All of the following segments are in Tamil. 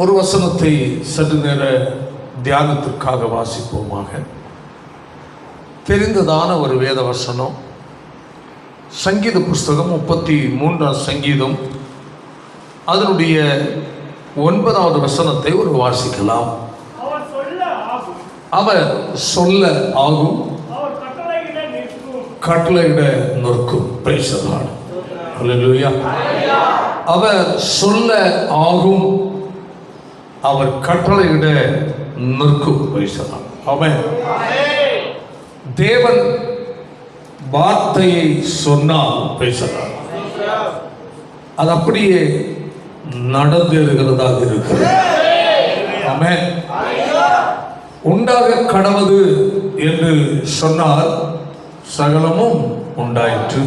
ஒரு வசனத்தை சற்று நேர தியானத்திற்காக வாசிப்போமாக. தெரிந்ததான ஒரு வேத வசனம், சங்கீத புஸ்தகம் 33ஆம் சங்கீதம் அதனுடைய 9வது வசனத்தை ஒரு வாசிக்கலாம். அவர் சொல்ல ஆகும், கட்டளையிட நிற்கும். Praise the Lord. ஹல்லேலூயா. அவர் சொல்ல ஆகும், அவர் கட்டளையிட நிற்கும். Praise the Lord. ஆமென். தேவன் வார்த்தையை சொன்னால் பேசலாம், அது அப்படியே நடந்தேறுகிறதாக இருக்கிறது. ஆமென். உண்டாக கடவது என்று சொன்னால் சகலமும் உண்டாயிற்று.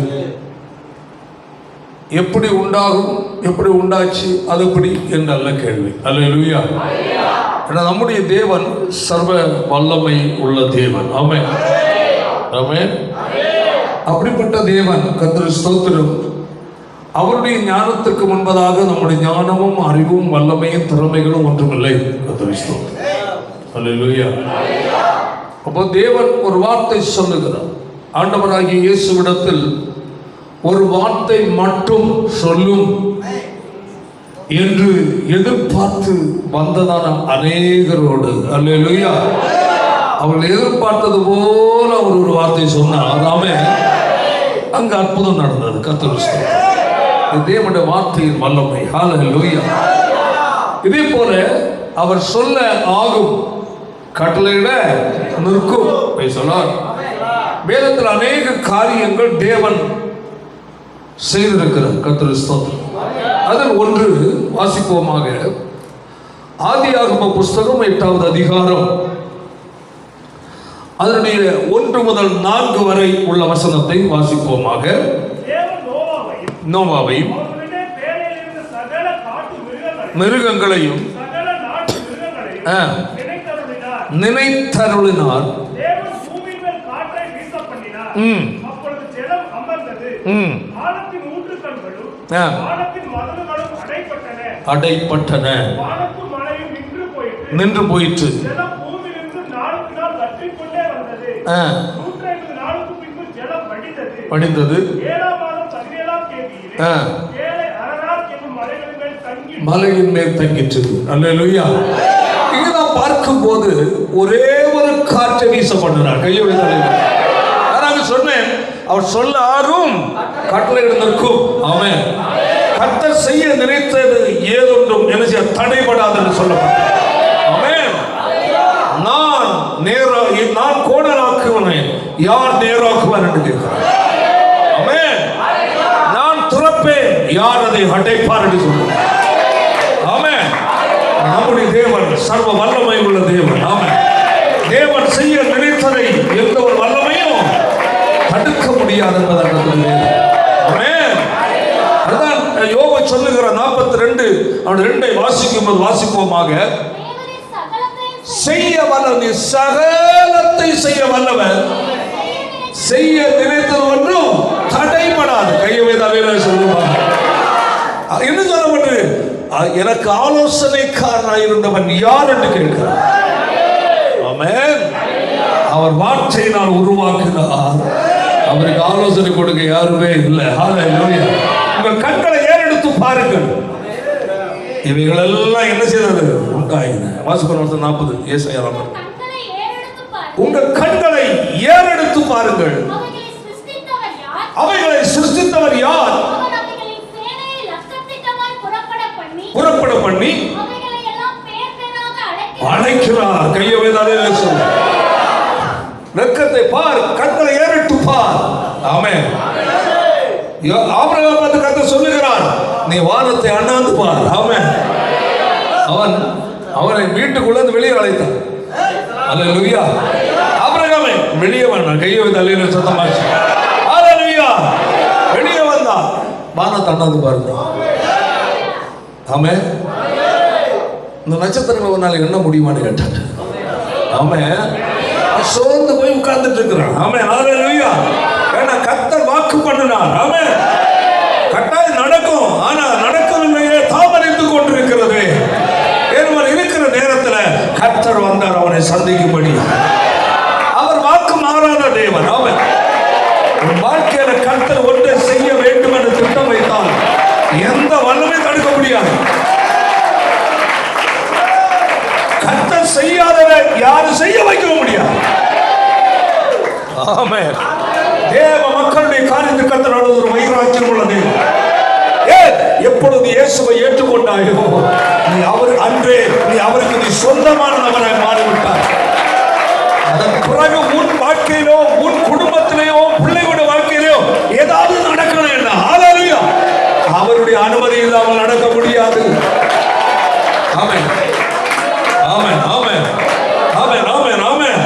எப்படி உண்டாகும், எப்படி உண்டாச்சு, அது எப்படி என்றல்ல கேள்வி. அல்லேலூயா. நம்முடைய தேவன் சர்வ வல்லமை உள்ள தேவன். ஆமென். ஆமென். அப்படிப்பட்ட தேவன், கர்த்தர் ஸ்தோத்திரம். அவருடைய ஞானத்திற்கு முன்பதாக நம்முடைய ஞானமும் அறிவும் வல்லமையும் திறமைகளும் ஒன்றுமில்லை. கர்த்தர் ஸ்தோத்திரம். அல்லேலூயா. அப்போ தேவன் ஒரு வார்த்தை சொல்லுகிறார். ஆண்டவராகிய இயேசுவிடத்தில் ஒரு வார்த்தை மட்டும் சொல்லும் என்று எதிர்பார்த்து வந்ததான அநேகரோடு, அல்லேலூயா, அவர்கள் எதிர்பார்த்தது போல அவர் ஒரு வார்த்தை சொன்னார். அதாமே அங்கு அற்புதம் நடந்தது. கர்த்தர் ஸ்தோத்திரம். தேவனுடைய வார்த்தையின் வல்லமை. ஹல்லேலூயா. இதே போல அவர் சொல்ல ஆகும், கட்டளையிட நிற்கும். பேசலாம். வேதத்தில் அநேக காரியங்கள் தேவன் செய்திருக்கிறார். கர்த்தர் ஸ்தோத்திரம். அதில் ஒன்று வாசிப்போமாக. ஆதியாகம புஸ்தகம் 8வது அதிகாரம் அதனுடைய 1 முதல் 4 வரை உள்ள வசனத்தை வாசிப்போமாக. நோவாவையும் மிருகங்களையும் நினைத்தருளினார். அடைப்பட்டன, நின்று போயிற்று. வடிந்தது. மலையின் மேல் தங்கிற்று. அல்லேலூயா. இங்க நாம் பார்க்கும் போது ஒரே ஒரு காற்றை வீச பண்ணினார். கையை வைத்தாங்க. சொன்னேன், அவர் சொல்ல ஆறும், கட்டளையிட நிற்கும். ஆமென். கர்த்தர் செய்ய நினைத்தது ஏதொன்றும் என்ன செய்ய தடைபடாது என்று சொல்லப்பட்டது. ஆமென். நான் கோணலாக்குவனை யார் நேராக்குவார் என்று கேட்கிறார். ஆமென். நான் துறப்பேன், யார் அதை அடைப்பார் என்று சொல்லுவார். ஆமென். நம்முடைய தேவன் சர்வ வல்லமை உள்ள தேவன். ஆமென். தேவன் செய்ய நினைத்ததை எந்த ஒரு வல்லமையும் தடுக்க முடியாது என்பதாக சொல்லுவேன். ஆமென். அதுதான் யோபு சொல்லுகிற 42 அவன் 2 வாசிக்கும் போது வாசிப்போமாக. செய்ய வல்லவன், சகலத்தை செய்ய வல்லவன், செய்ய நினைத்தது ஒன்றும் தடைபடாது. கையை வைத்தாவே சொல்லுவாங்க. என்ன சொல்லப்பட்டு, எனக்கு ஆலோசனைக்காரனாக இருந்தவன் யார் என்று கேட்கிறார். ஆமென். அவர் வார்த்தையினால் உருவாக்கினார். அவருக்கு ஆலோசனை கொடுக்க யாருமே இல்லை. ஹல்லேலூயா. உங்கள் கண்களை ஏறெடுத்து பாருங்கள், இவைகள் எல்லாம் என்ன செய்தது, உண்டாயின. வாசிப்போம் 40 ஏசாயா. உங்கள் கண்களை ஏறெடுத்து பாருங்கள், அவைகளை சிருஷ்டித்தவர் யார்? புறப்பட பண்ணி அழைக்கிறார். கையை வைத்தாலே சொல்ல, வெட்கத்தை பார், கண்களை ஏறிட்டு பார். ஆமென். ஆபிரகாம் பார்த்து கர்த்தர் சொல்லுகிறார், நீ வானத்தை அண்ணாந்து பார். ஆமென். அவனை வீட்டுக்குள்ள வெளியே அழைத்தான். அல்லேலூயா. ஆபிரகாமே வெளியே வந்தான். கையை வைத்தாலே சத்தமாச்சு. அல்லேலூயா. வெளியே வந்தா வானத்தை அண்ணாந்து பாருங்க. ஆமென். இந்த நட்சத்திரங்களை ஒரு நாள் எண்ண முடியுமான்னு கேட்டாங்க. ஆமென். சோர்ந்து போய் உட்கார்ந்துட்டு இருக்கிறான். ஆமென். ஹல்லேலூயா. ஏன்னா கர்த்தர் வாக்கு பண்ணினார். ஆமென். கட்டாயம் நடக்கும். ஆனா நடக்கவில்லையே, தாமதித்துக் கொண்டிருக்கிறது. செய்யாததை யாரும் செய்ய வைக்க முடியாது. ஆமென். தேவ மக்களுடைய காரியத்தை கர்த்தர் ஒரு வைராக்கியம் உள்ளது. எப்பொழுது இயேசுவை ஏற்றுக்கொண்டாயோ நீ அவருக்கு நீ சொந்தமானவனாய் மாறிவிட்டாய். அதன் பிறகு உன் வாழ்க்கையிலோ உன் குடும்பத்திலேயோ பிள்ளைகளுடைய வாழ்க்கையிலோ ஏதாவது நடக்கணும் என்ன, ஹல்லேலூயா, அவருடைய அனுமதி இல்லாமல் நடக்க முடியாது. ஆமென், ஆமென், ஆமென், ஆமென், ஆமென், ஆமென்.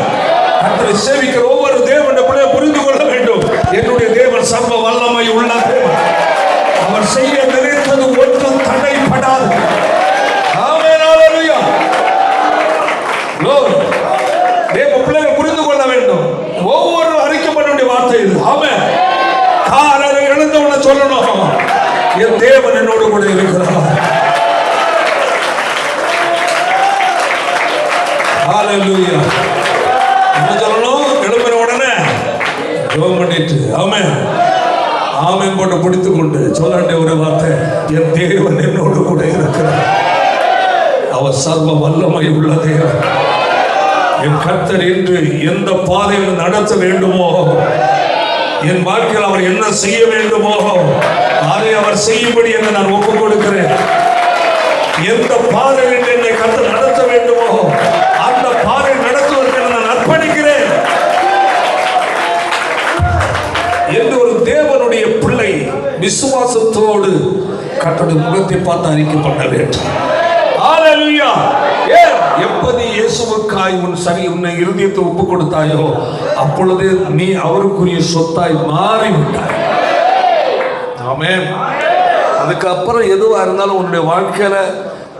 கர்த்தரை சேவிக்கிற ஒவ்வொரு தேவனுடைய பிள்ளையை புரிந்து கொள்ள வேண்டும். என்னுடைய தேவன் சர்வ வல்லமை உள்ள தேவன். அவர் செய்ய நினைத்தது ஒன்றும் தடைப்படாது. ஆமென், ஹல்லேலூயா. தேவ பிள்ளைகள் புரிந்து கொள்ள வேண்டும். ஒவ்வொரு அறிக்கப்பட வேண்டிய வார்த்தை இது. ஆமென். காலையில் எழுந்தவன சொல்லணும், என் தேவன் என்னோடு கூட இருக்கிறார். ஹல்லேலூயா. என்ன சொல்லணும்? எழும்பின உடனே ஜெபம் பண்ணிட்டு ஆமென் ஆமென் போட்டு பிடித்துக் கொண்டு சொல்ல வேண்டிய ஒரு வார்த்தை, என் தேவன் என்னோடு கூட இருக்கிறார். அவர் சர்வ வல்லமை உள்ள தேவன். என் கர்த்தர் என்று எந்த பாதையில் நடத்த வேண்டுமோ, என் வாழ்க்கையில் அவர் என்ன செய்ய வேண்டுமோ அதை அவர் செய்யும்படி என்று நான் ஒப்புக் கொடுக்கிறேன். எந்த பாதையில் என்னை கர்த்தர் நடத்த வேண்டுமோ அந்த பாதை நடத்துவதற்கு நான் அர்ப்பணிக்கிறேன் என்று ஒரு தேவனுடைய பிள்ளை விசுவாசத்தோடு கர்த்தருடைய முகத்தை பார்த்து அறிக்கை பண்ண வேண்டும். ஹல்லேலூயா. எப்போது இயேசுவுக்காய் உன்னை இருதயத்தை ஒப்பு கொடுத்தாயோ அப்பொழுது நீ அவருக்குரிய சொத்தாய் மாறிவிட்டாய். ஆமென். அதுக்கப்புறம் எதுவா இருந்தாலும் உன்னுடைய வாழ்க்கையில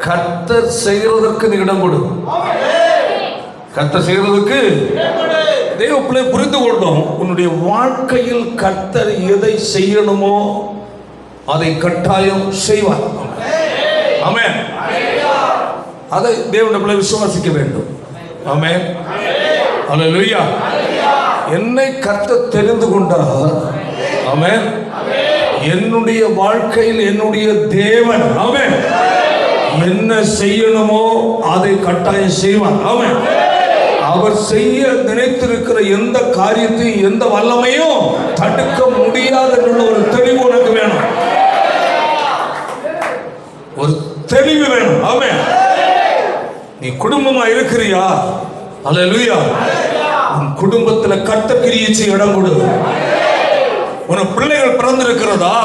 கர்த்தர் செய்கிறதற்கு நீ இடம் கொடு. கர்த்தர் செய்கிறதுக்கு தேவ பிள்ளை புரிந்து கொள்ளும். உன்னுடைய வாழ்க்கையில் கர்த்தர் எதை செய்யணுமோ அதை கட்டாயம் செய்வார். ஆமென். அதை தேவனுடைய பிள்ளை விசுவாசிக்க வேண்டும். ஆமென், ஹல்லேலூயா. என்னை கர்த்தர் தெரிந்து கொண்டார். ஆமென். என்னுடைய வாழ்க்கையில் என்னுடைய தேவன் ஆமென் என்ன செய்யணுமோ அதை கட்டாயம் செய்வார். ஆமென். அவர் செய்ய நினைத்திருக்கிற எந்த காரியத்தையும் எந்த வல்லமையும் தடுக்க முடியாது என்ற ஒரு தெளிவு உனக்கு வேணும். ஒரு தெளிவு வேணும். ஆமென். நீ குடும்பமா இருக்கிறியா? ஹல்லேலூயா. உன் குடும்பத்துல கர்த்தர் கிரியை செய்ய இடம் கொடு. உன் பிள்ளைகள் பிறந்திருக்கிறதா?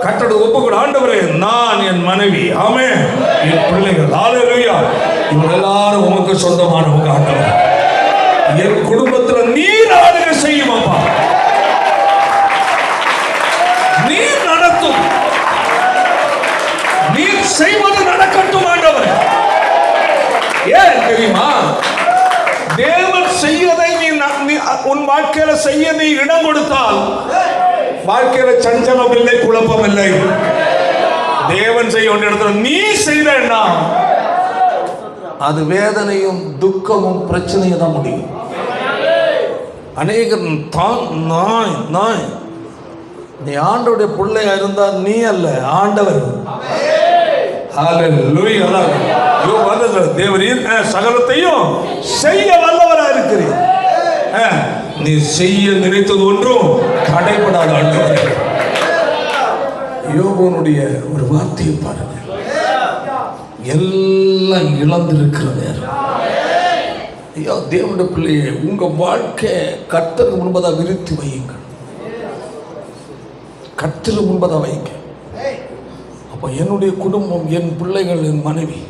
கர்த்தரோடு ஒப்புக்கொடு. ஆண்டவரே, நான் என் மனைவி ஆமென் என் பிள்ளைகள் ஹல்லேலூயா இவங்க எல்லாரும் உமக்கு சொந்தமானவங்க. ஆண்டவரே, என் குடும்பத்துல நீர் ஆளுகை செய்யும். அப்பா, நீர் நடத்தும், நீர் செய்வது நடக்கட்டும். ஆண்டவரே, ஏன் தெரியுமா? தேவன் செய்வதை நீ உன் வாழ்க்கையில செய்ய நீ இடம் கொடுத்தால் வாழ்க்கையில சஞ்சலம் இல்லை, குழப்பம் இல்லை. தேவன் செய்ய வேண்டிய இடத்துல நீ செய்தா அது வேதனையும் துக்கமும் பிரச்சனையும் தான் முடியும். அநேகர் நான் நீ ஆண்டவருடைய பிள்ளையா இருந்தா நீ அல்ல, ஆண்டவர். ஹல்லேலூயா. தேவரீர் சகலத்தையும் செய்ய வல்லவரா இருக்கிறீர். நீ செய்ய நினைத்தது ஒன்றும் தடைபடாத ஆண்டவர். யோபனுடைய ஒரு வார்த்தையை பாருங்க. எல்லாம் இழந்திருக்கிற நேரம். ஐயோ தேவனுடைய பிள்ளையே, உங்க வாழ்க்கை கர்த்தருக்கு முன்பதாக விரித்து வையுங்கள். கர்த்தருக்கு முன்பதாக வைங்க. அப்போ என்னுடைய குடும்பம், என் பிள்ளைகள், என் மனைவி,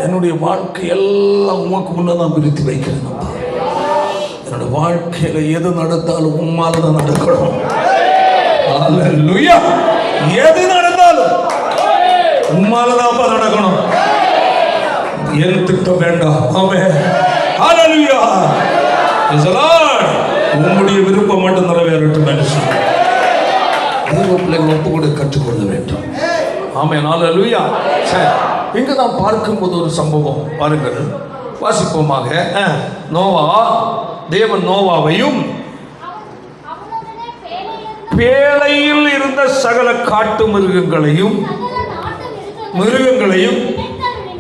என்னுடைய வாழ்க்கை எல்லாம் உமக்கு முன்னதான் விரித்து வைக்கிறேன். என்னோட வாழ்க்கையில எது நடந்தாலும் உம்மால தான் நடக்கணும். ஹல்லேலூயா. எது நடந்தாலும் உம்மால தான் நடக்கணும். என் திட்டம் வேண்டாம். Amen, hallelujah. Praise the Lord. உம்முடைய விருப்பம் மட்டும் நிறைவேறட்டும் என்று சொல்லி தேவ பிள்ளைகள் ஒப்பு கொடுக்க கற்றுக்கொள்ள வேண்டும். ஆமென், ஹல்லேலூயா. சரி, இங்கு நாம் பார்க்கும்போது ஒரு சம்பவம் பாருங்கள், வாசிப்போமாக. நோவா, தேவன் நோவாவையும் பேழையில் இருந்த சகல காட்டு மிருகங்களையும்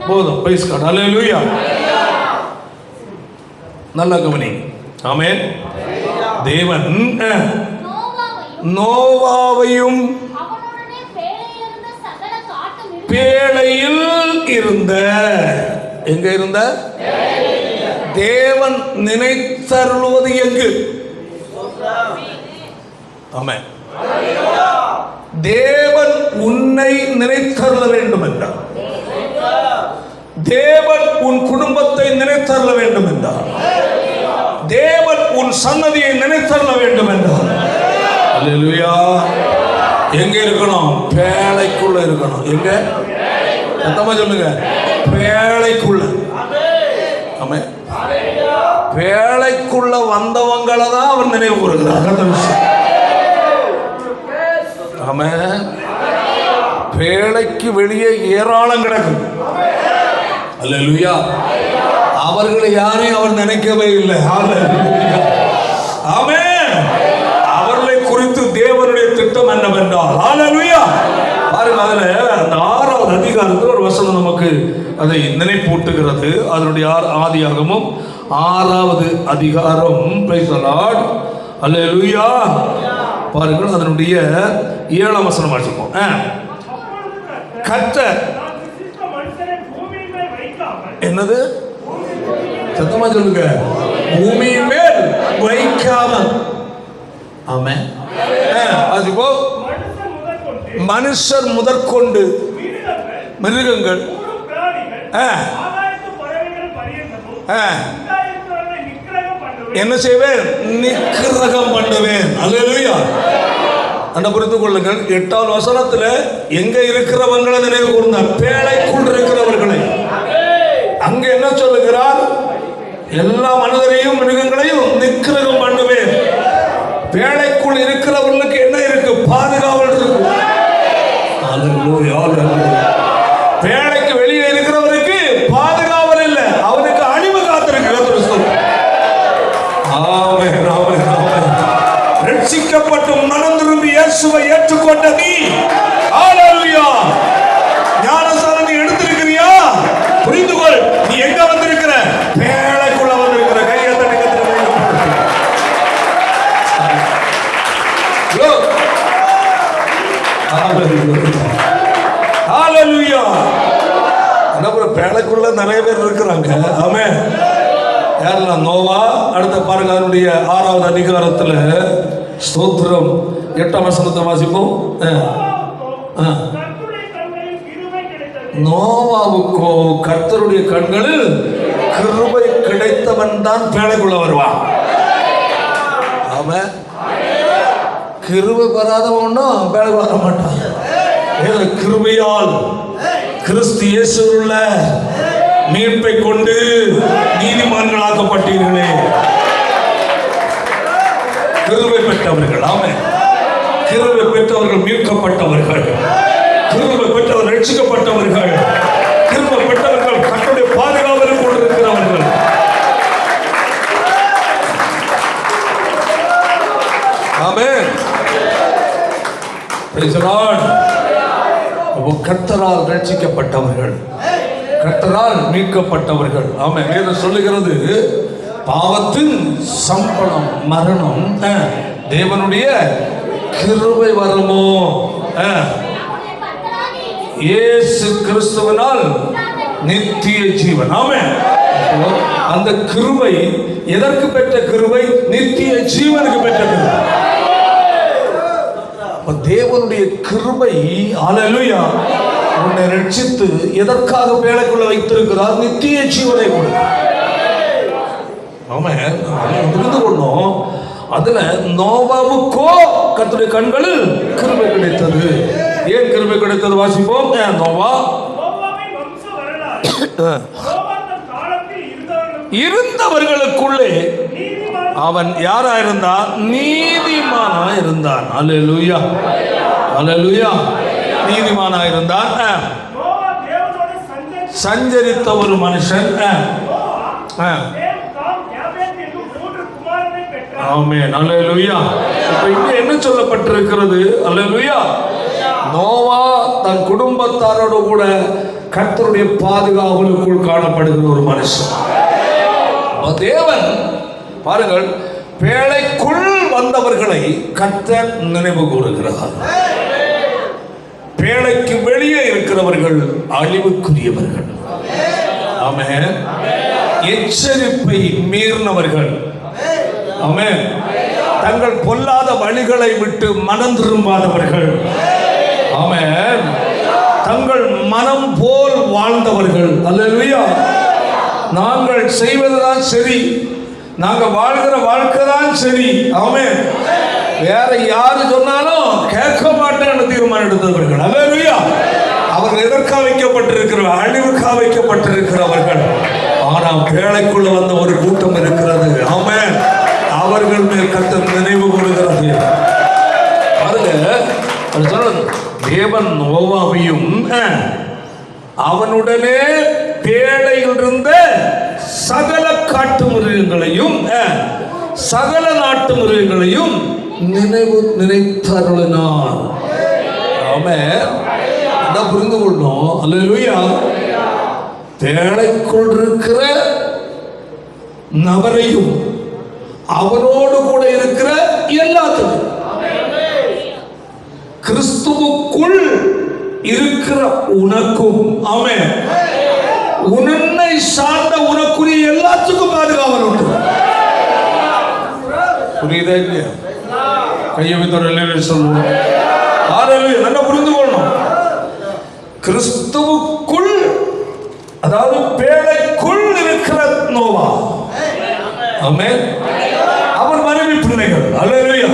போதும். Praise God. ஹல்லேலூயா. நல்ல கவனி. ஆமென். தேவன் நோவாவையும் பேழையில் இருந்த, எங்க இருந்த, தேவன் நினைத்தருள்வது எங்கு? ஆமென். தேவன் உன்னை நினைத்தருள வேண்டும் என்றார். தேவன் உன் குடும்பத்தை நினைத்தருள வேண்டும் என்றார். தேவன் உன் சன்னதியை நினைத்தருள வேண்டும் என்றார். அல்லேலூயா. எங்க இருக்கணும்? பேழைக்குள்ள இருக்கணும். எங்க? சத்தமா சொல்லுங்க. பேழைக்குள்ள. ஆமென். பேழைக்குள்ள வந்தவங்களை தான் அவர் நினைவு கூறுகிறார். ஆமென். பேழைக்கு வெளியே ஏராளம் கிடக்கும். அல்லேலூயா. அவர்களை யாரையும் அவர் நினைக்கவே இல்லை. ஆமென். அவர்களை குறித்து தேவனுடைய திட்டம் என்னவென்றால், அல்லேலூயா, பாருங்க, அதுல அந்த 6வது அதிகாரத்தில் ஒரு வசனம் நமக்கு அதை நினைப்பூட்டுகிறது. அதனுடைய ஆதியாகமும் 6வது அதிகாரம். Praise the Lord. அல்லேலூயா. பாருங்கள், அதனுடைய 7ஆம் வசனம் வாசிப்போம். கர்த்தர் என்னது? சத்தமா சொல்லுங்க. பூமியின் மேல் வைக்காமல். ஆமென். அதுபோ மனுஷர் முதற்கொண்டு மிருகங்கள் என்ன செய்வேன்? நிக்கிரகம் பண்ணுவேன். அல்லேலூயா. அண்ணா புரிந்து கொள்ளுங்கள். 8வது வசனத்துல எங்க இருக்கிறவங்களை நினைவு கூர்ந்தார்? பேழைக்குள் இருக்கிறவர்களை. அங்க என்ன சொல்லுகிறார்? எல்லா மனிதரையும் மிருகங்களையும் நிக்கிரகம் பண்ணுவேன். பேழைக்குள் இருக்கிறவர்களுக்கு என்ன இருக்கு? பாதுகாவல் இருக்கு. பேழைக்கு வெளியே இருக்கிறவருக்கு பாதுகாவல் இல்லை, அவனுக்கு அழிவு காத்திருக்கு. ரட்சிக்கப்பட்டு மனம் திரும்பி இயேசுவை ஏற்றுக்கொண்ட நீ, ஹல்லேலூயா, ஞானஸ்நானம் நீ எடுத்திருக்கிறியா? புரிந்து கொள். நீ எங்க வந்திருக்கிற? பேழைக்குள்ள வந்திருக்கிற. கையை தட்டி ஹல்லேலூயா. பேழைக்குள்ள நிறைய பேர் இருக்கிறாங்க. ஆமென். யாரெல்லாம்? நோவா. அடுத்த பாருங்க, அதனுடைய 6வது அதிகாரத்தில் ஸ்தோத்திரம் 8ஆம் வசனத்தை வாசிப்போம். நோவாவுக்கோ கர்த்தருடைய கண்களில் கிருபை கிடைத்தவன் தான் பேழைக்குள்ள வருவான். ஆமென். கிருபை பெறாதவன்னா பேழைக்குள்ள வர மாட்டான். கிருபையால் கிறிஸ்து இயேசுவில் உள்ள மீட்பை கொண்டு நீதிமான்களாக்கப்பட்டீர்களே. கிருபை பெற்றவர்கள். ஆமென். கிருபை பெற்றவர்கள் மீட்கப்பட்டவர்கள். கிருபை பெற்றவர்கள் ரட்சிக்கப்பட்டவர்கள். கிருபை பெற்றவர்கள் கர்த்தருடைய பாதுகாவலில் கொண்டிருக்கிறவர்கள். ஆமென். Praise the Lord. கர்த்தரால் ரட்சிக்கப்பட்டவர்கள், கர்த்தரால் மீட்கப்பட்டவர்கள். ஆமென். வேதம் சொல்லுகிறது, பாவத்தின் சம்பளம் மரணம், தேவனுடைய கிருபை வரமோ இயேசு கிறிஸ்துவினால் நித்திய ஜீவன். ஆமென். அந்த கிருபை எதற்கு பெற்ற கிருபை? நித்திய ஜீவனுக்கு பெற்ற கிருபை. தேவனுடைய கிருபை, அல்லேலூயா, உன்னை ரட்சித்து எதற்காக பேழைக்குள்ள வைத்திருக்கிறார்? நித்திய ஜீவனை கொடு. ஆமென். புரிந்து கொள்ளணும். அதுல நோவாவுக்கோ கர்த்தருடைய கண்களில் கிருபை கிடைத்தது. ஏன் கிருபை கிடைத்தது? வாசிப்போம். நோவா இருந்தவர்களுக்குள்ளே அவன் யாரா இருந்தான்? நீதிமானா இருந்தான். அல்லேலூயா, அல்லேலூயா. நீதிமானா இருந்தான். சஞ்சரித்த ஒரு மனுஷன். ஆமென். அல்லேலூயா. இப்ப இங்க என்ன சொல்லப்பட்டிருக்கிறது? அல்லேலூயா. நோவா தன் குடும்பத்தாரோடு கூட கர்த்தருடைய பாதுகாவலுக்குள் காணப்படுகிற ஒரு மனுஷன். தேவன் பாருங்கள், பேழைக்குள் வந்தவர்களை கர்த்தர் நினைவு கூறுகிறார். பேழைக்கு வெளியே இருக்கிறவர்கள் அழிவுக்குரியவர்கள். ஆமென். எச்சரிப்பை மீறினவர்கள். ஆமென். தங்கள் பொல்லாத வழிகளை விட்டு மனம் திரும்பாதவர்கள். ஆமென். தங்கள் மனம் போல் வாழ்ந்தவர்கள். அல்லேலூயா. நாங்கள் செய்வதுதான் சரி, நாங்கள் வாழ்கிற வாழ்க்கை தான் சரி. ஆமென். வேற யாரு சொன்னாலும் கேட்க மாட்டேன்னு தீர்மானம் எடுத்தவர்கள். அல்லேலூயா. அவர்கள் எதற்காக வைக்கப்பட்டிருக்கிறார்கள்? அழிவுக்காக வைக்கப்பட்டிருக்கிறவர்கள். ஆனால் பேழைக்குள்ள வந்த ஒரு கூட்டம் இருக்கிறது. ஆமென். அவர்கள் மேல் கர்த்தர் நினைவு கூறுகிறது. பாருங்க, தேவன் நோவாவையும் அவனுடனே பேழையில் இருந்த சகல காட்டு மிருகங்களையும் சகல நாட்டு மிருகங்களையும் நினைத்தருளினார். ஆமென். அதான் புரிந்து கொள்ளணும். அல்லேலூயா. பேழைக்குள் இருக்கிற நபரையும் அவனோடு கூட இருக்கிற எல்லாத்தையும், கிறிஸ்துவுக்குள் இருக்கிற உனக்கும், ஆமென், உன்னை சார்ந்த உனக்குரிய எல்லாத்துக்கும் பாதுகாவல் உண்டு. புரியுதா இல்லையா? கையை வைத்து சொல்லுவோம். நல்லா புரிந்து கொள்ளணும். கிறிஸ்துவுக்குள், அதாவது பேழைக்குள் இருக்கிற நோவா, ஆமென், அவன் மனைவி பிள்ளைகள், அல்லேலூயா,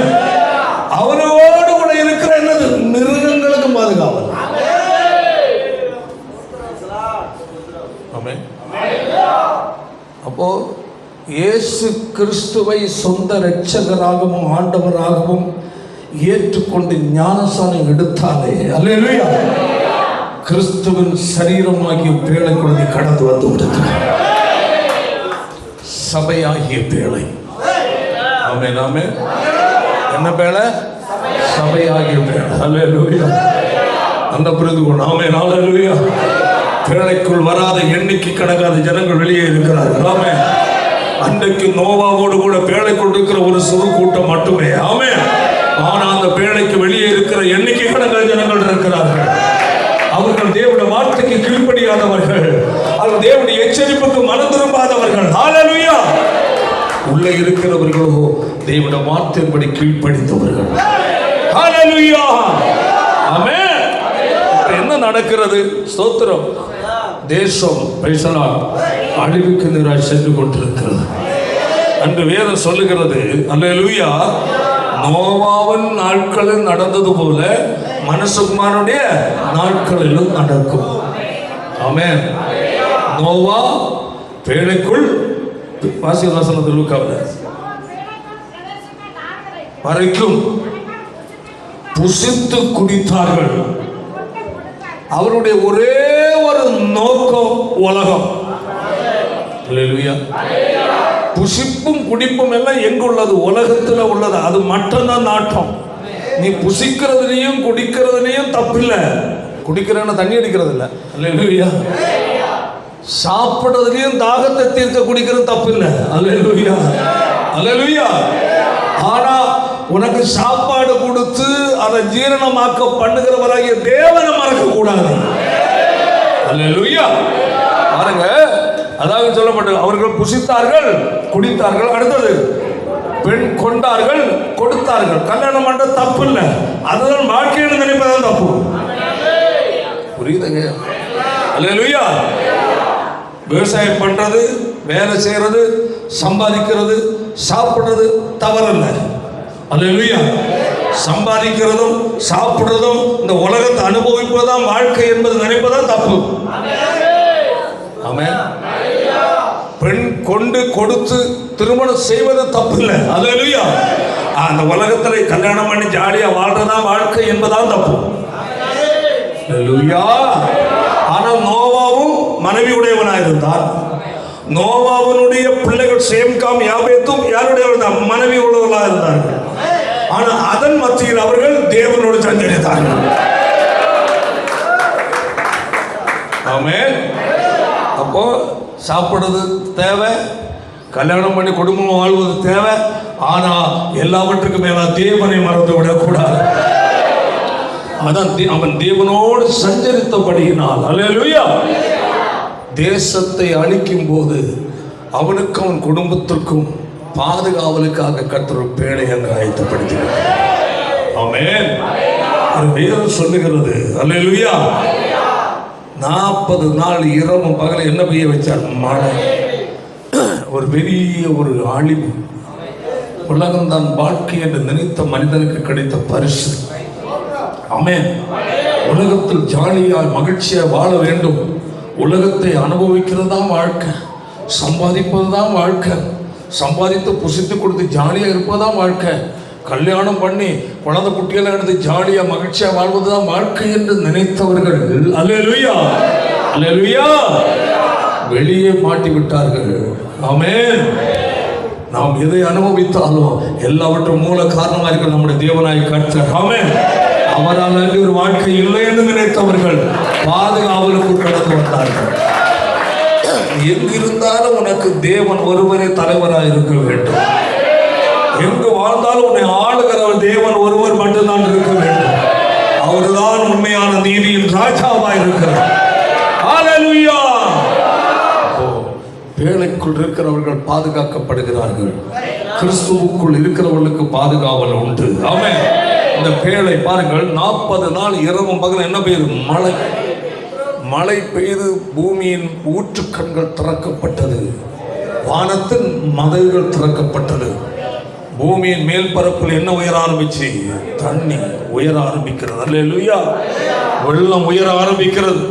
அவனோடு கூட இருக்கிற என்னது மிருகங்களுக்கும் பாதுகாவல். ஆமென். அப்போ இயேசு கிறிஸ்துவை சொந்த இரட்சகராகவும் ஆண்டவராகவும் ஏற்றுக்கொண்டு ஞானஸ்நானம் எடுத்தாலே, அல்லேலூயா, கிறிஸ்துவின் சரீரமாகிய பேழைக்குள்ளே கடந்து வந்து விடுகிறார். சபையாகிய பேழை. ஆமென். ஆமென். என்ன பேழை? சபையாகிய பேழை. அல்லேலூயா. அந்த புரிந்து கொள்ள. ஆமென். அல்லேலூயா. பேழைக்குள் வராத எண்ணிக்கை கணக்காத ஜனங்கள் வெளியே இருக்கிறார்கள். ஆமென். அன்றைக்கு நோவாவோடு கூட பேழைக்குள் இருக்கிற ஒரு சிறு கூட்டம் மட்டுமே. ஆமென். ஆனால் அந்த பேழைக்கு வெளியே இருக்கிற எண்ணிக்கை கணக்காத ஜனங்கள் இருக்கிறார்கள். அவர்கள் தேவனுடைய வார்த்தைக்கு கீழ்ப்படியாதவர்கள், அவர்கள் தேவனுடைய எச்சரிப்புக்கு மனம் திரும்பாதவர்கள். ஹல்லேலூயா. உள்ளே இருக்கிறவர்களோ தேவனுடைய வார்த்தையின்படி கீழ்ப்படிந்தவர்கள். ஹல்லேலூயா. ஆமென். என்ன நடக்கிறது? ஸ்தோத்திரம். தேசம் அழிவுக்கு நேராக சென்று கொண்டிருக்கிறது. அன்று வேதம் சொல்லுகிறது, அல்லேலூயா, நோவாவின் நாட்களில் நடந்தது போல மனுஷகுமாரனுடைய நாட்களிலும் நடக்கும். ஆமென். நோவா பேழைக்குள் வாசிவசனத்தில் வரைக்கும் புசித்து குடித்தார்கள். அவருடைய ஒரே ஒரு நோக்கம் உலகம். அல்லேலூயா. புசிப்பும் குடிப்பும் எல்லாம் எங்க உள்ளது? உலகத்துல உள்ளது. அது மட்டும்தான் நாட்டம். நீ புசிக்கிறதுலையும் குடிக்கிறதுலையும் தப்பில்லை. குடிக்கிறேன்னு தண்ணி அடிக்கிறது இல்லை. அல்லேலூயா. சாப்பிடுறதுலையும் தாகத்தை தீர்க்க குடிக்கிறது தப்பில்லை. அல்லேலூயா. அல்லேலூயா. ஆனா உனக்கு சாப்பாடு கொடுத்து அதை ஜீரணமாக்க பண்ணுகிறவராகிய தேவனை மறக்க கூடாது. அல்லேலூயா. பாருங்க, அதாவது சொல்லப்பட்டது, அவர்கள் புசித்தார்கள், குடித்தார்கள். அடுத்தது, பெண் கொண்டார்கள், கொடுத்தார்கள். கல்யாணம் பண்ற தப்பு இல்லை, அதுதான் வாழ்க்கைன்னு நினைப்பதான் தப்பு. புரியுதுங்க? அல்லேலூயா. விவசாயம் பண்றது, வேலை செய்யறது, சம்பாதிக்கிறது, சாப்பிடுறது தவறல்ல. அல்லேலூயா. சம்பாதிக்கிறதும் சாப்பிடுறதும் இந்த உலகத்தை அனுபவிப்பதுதான் வாழ்க்கை என்பது நினைப்பதான் தப்பு. ஆமென். பெண் கொண்டு கொடுத்து திருமணம் செய்வது தப்பு இல்லை. அல்லேலூயா. அந்த உலகத்துல கல்யாணம் பண்ணி ஜாலியா வாழ்றதான் வாழ்க்கை என்பதான் தப்பு. அல்லேலூயா. ஆனால் நோவாவும் மனைவி உடையவனாக இருந்தார். நோவாவினுடைய பிள்ளைகள் சேம் காம் யாபேத்தும் யாருடையவர்கள்? மனைவி உள்ளவர்களாக இருந்தார்கள். ஆனால் அதன் மத்தியில் அவர்கள் தேவனோடு சஞ்சரித்தார்கள். ஆமென். அப்போ சாப்பிடுறது தேவை, கல்யாணம் பண்ணி குடும்பம் வாழ்வது தேவை. ஆனா எல்லாவற்றுக்கும் மேல தேவனை மறந்து விடக்கூடாது. அதான் அவன் தேவனோடு சஞ்சரித்தபடியினால் அல்லேலூயா தேசத்தை அழிக்கும் போது அவனுக்கும் அவன் குடும்பத்திற்கும் பாதுகாவலுக்காக கர்த்தர் ஒரு பேழை அங்கு ஆயத்தப்படுத்தினார். ஆமென். வேதம் சொல்லுகிறது அல்லேலூயா 40 நாள் இரவும் பகல் என்ன பெய்ய வச்சார்? மழை. ஒரு பெரிய ஒரு அழிவு. உலகம் தான் வாழ்க்கை என்று நினைத்த மனிதனுக்கு கிடைத்த பரிசு. ஆமென். உலகத்தில் ஜாலியாய் மகிழ்ச்சியாக வாழ வேண்டும். உலகத்தை அனுபவிக்கிறது தான் வாழ்க்கை, சம்பாதிப்பது தான் வாழ்க்கை, சம்பாதித்து புசித்து கொடுத்து ஜாலியாக இருப்பதுதான் வாழ்க்கை, கல்யாணம் பண்ணி குழந்தை குட்டியெல்லாம் எடுத்து ஜாலியாக மகிழ்ச்சியாக வாழ்வது தான் வாழ்க்கை என்று நினைத்தவர்கள் அல்லேலூயா அல்லேலூயா வெளியே மாட்டி விட்டார்கள். ஆமென். நாம் எதை அனுபவித்தாலும் எல்லாவற்றும் மூல காரணமாக இருக்கிற நம்முடைய தேவனாய் கர்த்தர். ஆமென். அவரால் அன்றி ஒரு வாழ்க்கை இல்லை என்று நினைத்தவர்கள் பாதுகாவலுக்கு கடந்து வந்தார்கள். எங்கிருந்தாலும் உனக்கு தேவன் ஒருவரே தலைவராக இருக்க வேண்டும். எங்கு வாழ்ந்தாலும் உன்னை ஆளுகிறவர் தேவன் ஒருவர் மட்டும்தான் இருக்க வேண்டும். அவர்தான் உண்மையான நீதியின் ராஜாவாக இருக்கிறார். ஹல்லேலூயா. பேழைக்குள் இருக்கிறவர்கள் பாதுகாக்கப்படுகிறார்கள். கிறிஸ்துவுக்குள் இருக்கிறவர்களுக்கு பாதுகாவல் உண்டு. ஆமென். இந்த பேழை பாருங்கள் 40 நாள் இரவும் பகல் என்ன பெய்யுது? மழை. மழை பெய்து பூமியின் ஊற்றுக்கண்கள் திறக்கப்பட்டது, வானத்தின் மதகுகள் திறக்கப்பட்டது. பூமியின் மேல் பரப்பில் என்ன உயர ஆரம்பிச்சு? தண்ணி உயர ஆரம்பிக்கிறது. அல்லேலூயா. வெள்ளம் உயர ஆரம்பிக்கிறது.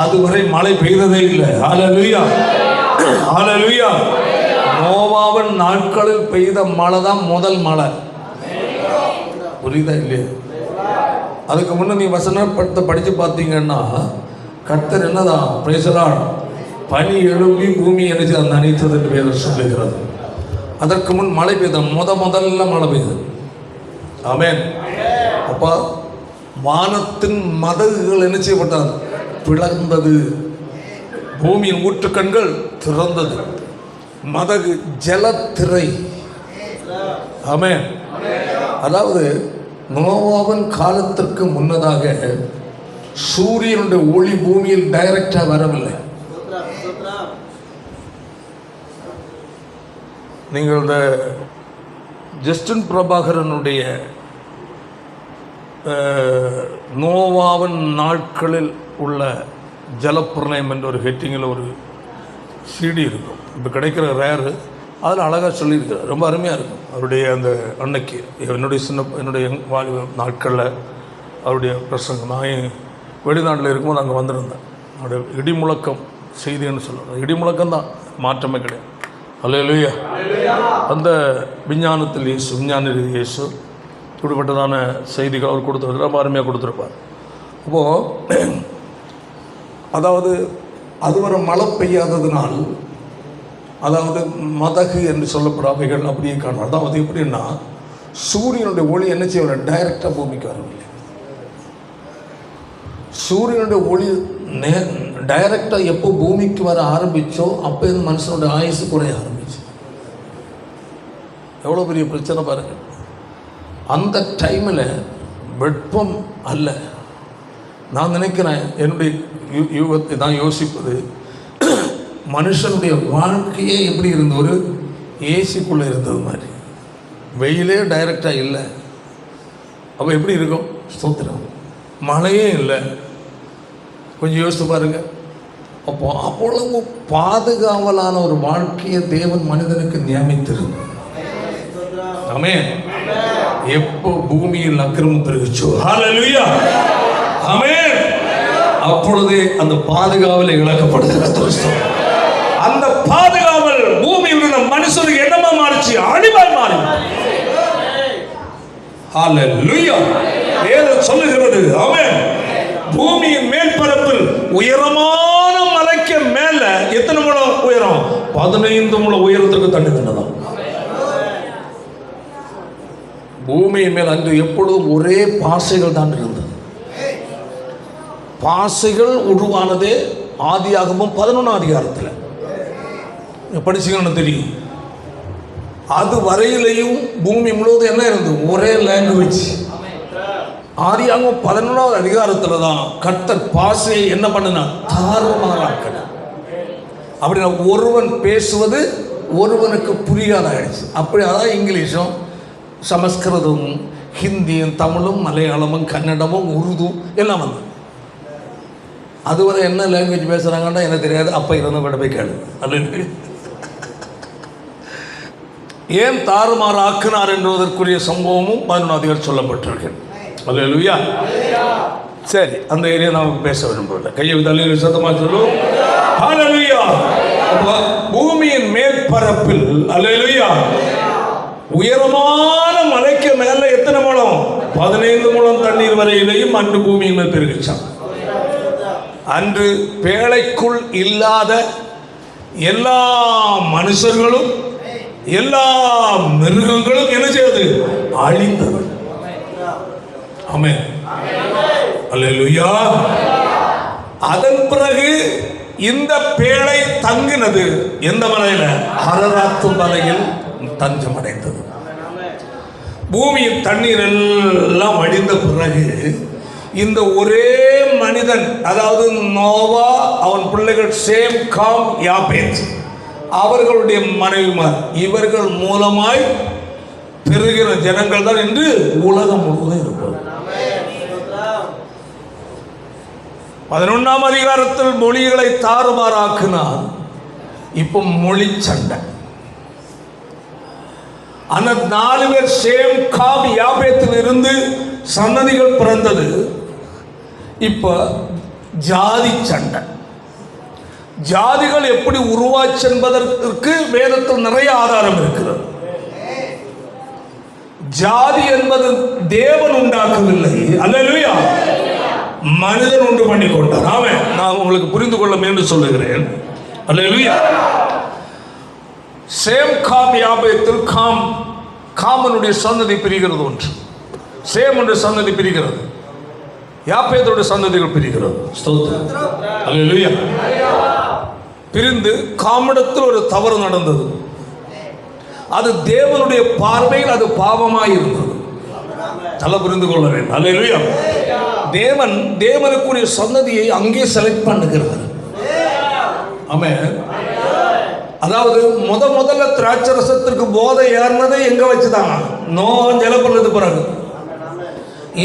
அதுவரை மழை பெய்ததே இல்லை. ஹல்லேலூயா ஹல்லேலூயா. நோவாவின் நாட்களில் பெய்த மழை தான் முதல் மழை. புரியுதா இல்லையா? அதுக்கு முன்னே நீ வசனத்தை படித்து பார்த்தீங்கன்னா கர்த்தர் என்னதான் பிரைசலால் பனி எழும்பி பூமி எனச்சு அந்த அனைத்தது என்று வேதம் சொல்லுகிறது. அதற்கு முன் மழை பெய்த முதல்ல மழை பெய்யுது. ஆமென். அப்பா வானத்தின் மதகுகள் என்ன செய்யப்பட்டது? பிளந்தது. பூமியின் ஊற்றுக்கண்கள் திறந்தது. மதகு ஜலத்திரை. ஆமென். அதாவது நோவாவின் காலத்திற்கு முன்னதாக சூரியனுடைய ஒளி பூமியில் டைரக்டா வரவில்லை. நீங்கள் இந்த ஜஸ்டின் பிரபாகரனுடைய நோவாவின் நாட்களில் உள்ள ஜலப்பிரளயம் என்ற ஒரு ஹெட்டிங்கில் ஒரு சிடி இருக்கும். இப்போ கிடைக்கிற ரேரு அதில் அழகாக சொல்லியிருக்கிறார். ரொம்ப அருமையாக இருக்கும். அவருடைய அந்த அன்னைக்கு என்னுடைய வாலிப நாட்களில் அவருடைய பிரசங்கம். நான் வெளிநாட்டில் இருக்கும்போது அங்கே வந்திருந்தேன். அவருடைய இடிமுழக்கம் செய்தின்னு சொல்லுவாங்க. இடிமுழக்கம் தான், மாற்றமே கிடையாது. அல்லேலூயா. அந்த விஞ்ஞானத்தில் இயேசு, விஞ்ஞான ரீதி இயேசு இப்படிப்பட்டதான செய்திகள் அவர் கொடுத்துருக்கார். ரொம்ப அருமையாக கொடுத்துருப்பார். அப்போது அதாவது அதுவரை மழை பெய்யாததுனால், அதாவது மதகு என்று சொல்லப்படாமைகள் அப்படியே காணும். அதாவது எப்படின்னா சூரியனுடைய ஒளி என்ன செய்ய டைரக்டாக பூமிக்கு வரவில்லை. சூரியனுடைய ஒளி டைரக்டாக எப்போ பூமிக்கு வர ஆரம்பித்தோ அப்போ இந்த மனுஷனுடைய ஆயுசு குறைய ஆரம்பிச்சு. எவ்வளோ பெரிய பிரச்சனை பாருங்கள். அந்த டைமில் வெப்பம் அல்ல. நான் நினைக்கிறேன், என்னுடைய யூகத்தை தான் யோசிப்பது, மனுஷனுடைய வாழ்க்கையே எப்படி இருந்த ஒரு ஏசிக்குள்ளே இருந்தது மாதிரி. வெயிலே டைரக்டாக இல்லை. அப்போ எப்படி இருக்கும்? ஸ்தோத்திரம். மழையே இல்லை. கொஞ்சம் யோசித்து பாருங்க. அப்போ அவ்வளவு பாதுகாவலான ஒரு வாழ்க்கையை தேவன் மனிதனுக்கு நியமித்திருந்தார். ஆமென். எப்போ பூமியில் அக்கிரமம் பெருகிச்சோ, ஹல்லேலூயா, ஆமென், அப்பொழுதே அந்த பாதுகாவலை இழக்கப்படுகிறது. அந்த பாதுகாவல் பூமியில் உள்ள மனுஷனுக்கு என்னமா மாறிச்சு? அடிவாய் மாறி. ஹல்லேலூயா. வேதம் சொல்லுகிறது, ஆமென், பூமியின் மேற்பரப்பில் உயரமான மலைக்கு மேல எத்தனை முழம் உயரம்? 15 முழம் உயரத்திற்கு தண்ணி தின்னதான். பூமியின் மேல் அன்று எப்பொழுதும் ஒரே பாசைகள் தான் இருந்தது. பாசைகள் உருவானதே ஆதியாகமம் 11 அதிகாரத்தில் படிச்சீங்கன்னு தெரியும். அது வரையிலையும் பூமி முழுவதும் என்ன இருந்தது? ஒரே லாங்குவேஜ். ஆதியாகமம் 11வது அதிகாரத்தில் தான் கர்த்தர் பாஷையை என்ன பண்ணினா? தாறுமாறாக்கல. அப்படின்னா ஒருவன் பேசுவது ஒருவனுக்கு புரியாத ஆயிடுச்சு. அப்படி அதான் இங்கிலீஷும் சமஸ்கிருதமும் ஹிந்தியும் தமிழும் மலையாளமும் கன்னடமும் உருது எல்லாம் வந்து அதுவரை என்ன லாங்குவேஜ் பேசுகிறாங்கன்னா எனக்கு தெரியாது. அப்போ இருந்த போய் கேளு. அல்ல ஏன் தாறுமாறு ஆக்கினார் என்பதற்குரிய சம்பவமும் 11 அதிகாரம் சொல்லப்பட்டிருக்கு. அல்லேலூயா. சரி, அந்த ஏரியா நாம் பேச விரும்பவில்லை. கையை தலையில் சத்தமாக சொல்லுவோம். அல்லேலூயா. பூமியின் மேற்பரப்பில் அல்லேலூயா உயரமான மலைக்கு மேல எத்தனை முழம்? 15 முழம் தண்ணீர் வரையிலையும் அன்று பூமியின் மேல் பெருகிச்சான். அன்று பேழைக்குள் இல்லாத எல்லா மனுஷர்களும் எல்லா மிருகங்களும் என்ன செய்வது? அழிந்தது. ஆமென். அல்லேலூயா. அதன் பிறகு இந்த பேழை தங்கினது எந்த மலையில? அரராத்து மலையில் தஞ்சம் அடைந்தது. பூமியின் தண்ணீர் எல்லாம் வடிந்த பிறகு இந்த ஒரே மனிதன், அதாவது நோவா, அவன் பிள்ளைகள் சேம், காம், யாபேத், அவர்களுடைய மனைவிமார், இவர்கள் மூலமாய் பெறுகிற ஜனங்கள் தான் என்று உலகம் முழுவதும் இருப்பது. 11ஆம் அதிகாரத்தில் மொழிகளை தாறுமாறாக்கினார். இப்போ மொழி சண்டை. அந்த 4 பேர் சேம், காம், யாபேத்தில் இருந்து சன்னதிகள் பிறந்தது. இப்ப ஜாதி சண்டை. ஜாதிகள் எப்படி உருவாச்சு என்பதற்கு வேதத்தில் நிறைய ஆதாரம் இருக்கிறது. ஜாதி என்பது தேவன் உண்டாக்கவில்லை. அல்லேலூயா. மனிதன் உண்டு பண்ணி கொண்டார். ஆமென். நான் உங்களுக்கு புரிந்து கொள்ள வேண்டும் சொல்லுகிறேன். அல்லேலூயா. சேம், காம், யாபேத்தில் காமனுடைய சந்ததி பிரிகிறது ஒன்று, சேமுடைய சந்ததி பிரிகிறது, யாபேத்துடைய சந்ததிகள் பிரிகிறது. ஸ்தோத்திரம். அல்லேலூயா. பிரிந்து காமிடத்தில் ஒரு தவறு நடந்தது. அது தேவனுடைய பார்வையில் அது பாவமாய் இருந்தது. நல்லா புரிந்து கொள்ள வேண்டும். அல்லேலூயா. தேவனுக்குரிய சந்ததியை அங்கே செலக்ட் பண்ணுகிறார். ஆமென். அதாவது முதல்ல திராட்சரசத்திற்கு போதை ஏறினதை எங்க வச்சுதாங்க? நோவா ஜலப்பண்ணது பிறகு.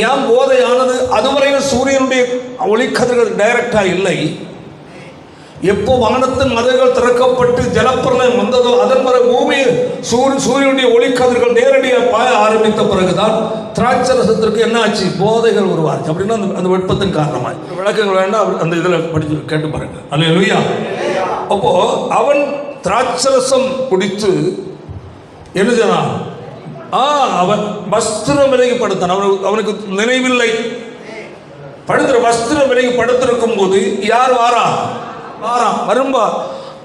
ஏன் போதையானது? அதுவரையில் சூரியனுடைய ஒளிக்கதிர்கள் டைரக்டா இல்லை. எப்போ வானத்தின் மதகுகள் திறக்கப்பட்டு ஜலப்பிரளயம் வந்ததோ அதன் பிறகு பூமி சூரியனுடைய ஒளிக்கதிர்கள் நேரடியாக பாய ஆரம்பித்த பிறகுதான் திராட்சரசத்திற்கு என்ன ஆச்சு? போதைகள் உருவாச்சு. அப்படின்னா அந்த வெப்பத்தின் காரணமாய் விளக்கங்கள் வேண்டாம், அந்த இதில் படிச்சு கேட்டு பாருங்க. அல்லேலூயா. அப்போ அவன் திராட்சரசம் குடித்து என்ன செய்தான்? அவன் வஸ்திரம் விலகி படுத்தான். அவனுக்கு நினைவில்லை. படுத்துற வஸ்திரம் விலகி படுத்திருக்கும் போது யார் வாரான் வரும்பா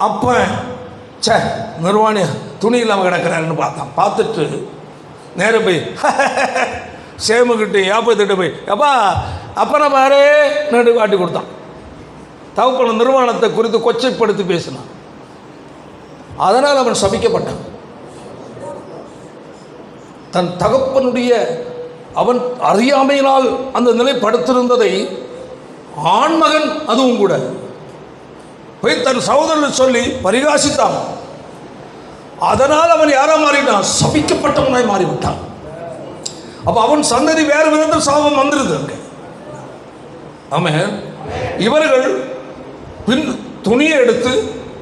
அப்ப நிர்வாணி துணி இல்லாமல் கிடக்கிறான்னு பார்த்தான். பார்த்துட்டு நேர போய் சேமுக்கிட்ட யாப்பத்திட்ட போய் அப்பா அப்பனை பாரு நடு காட்டி கொடுத்தான். தகப்பன நிர்வாணத்தை குறித்து கொச்சைப்படுத்தி பேசினான். அதனால் அவன் சபிக்கப்பட்டான். தன் தகப்பனுடைய அவன் அறியாமையினால் அந்த நிலை படுத்திருந்ததை ஆண்மகன் அதுவும் கூட போய் தன் சகோதரன் சொல்லி பரிகாசித்தான். அதனால் அவன் யாரா மாறிட்டான்? சபிக்கப்பட்டவனாய் மாறிவிட்டான். அப்ப அவன் சந்ததி வேறு விதத்தில் சாபம் வந்துருது அங்க. ஆமென். இவர்கள் துணியை எடுத்து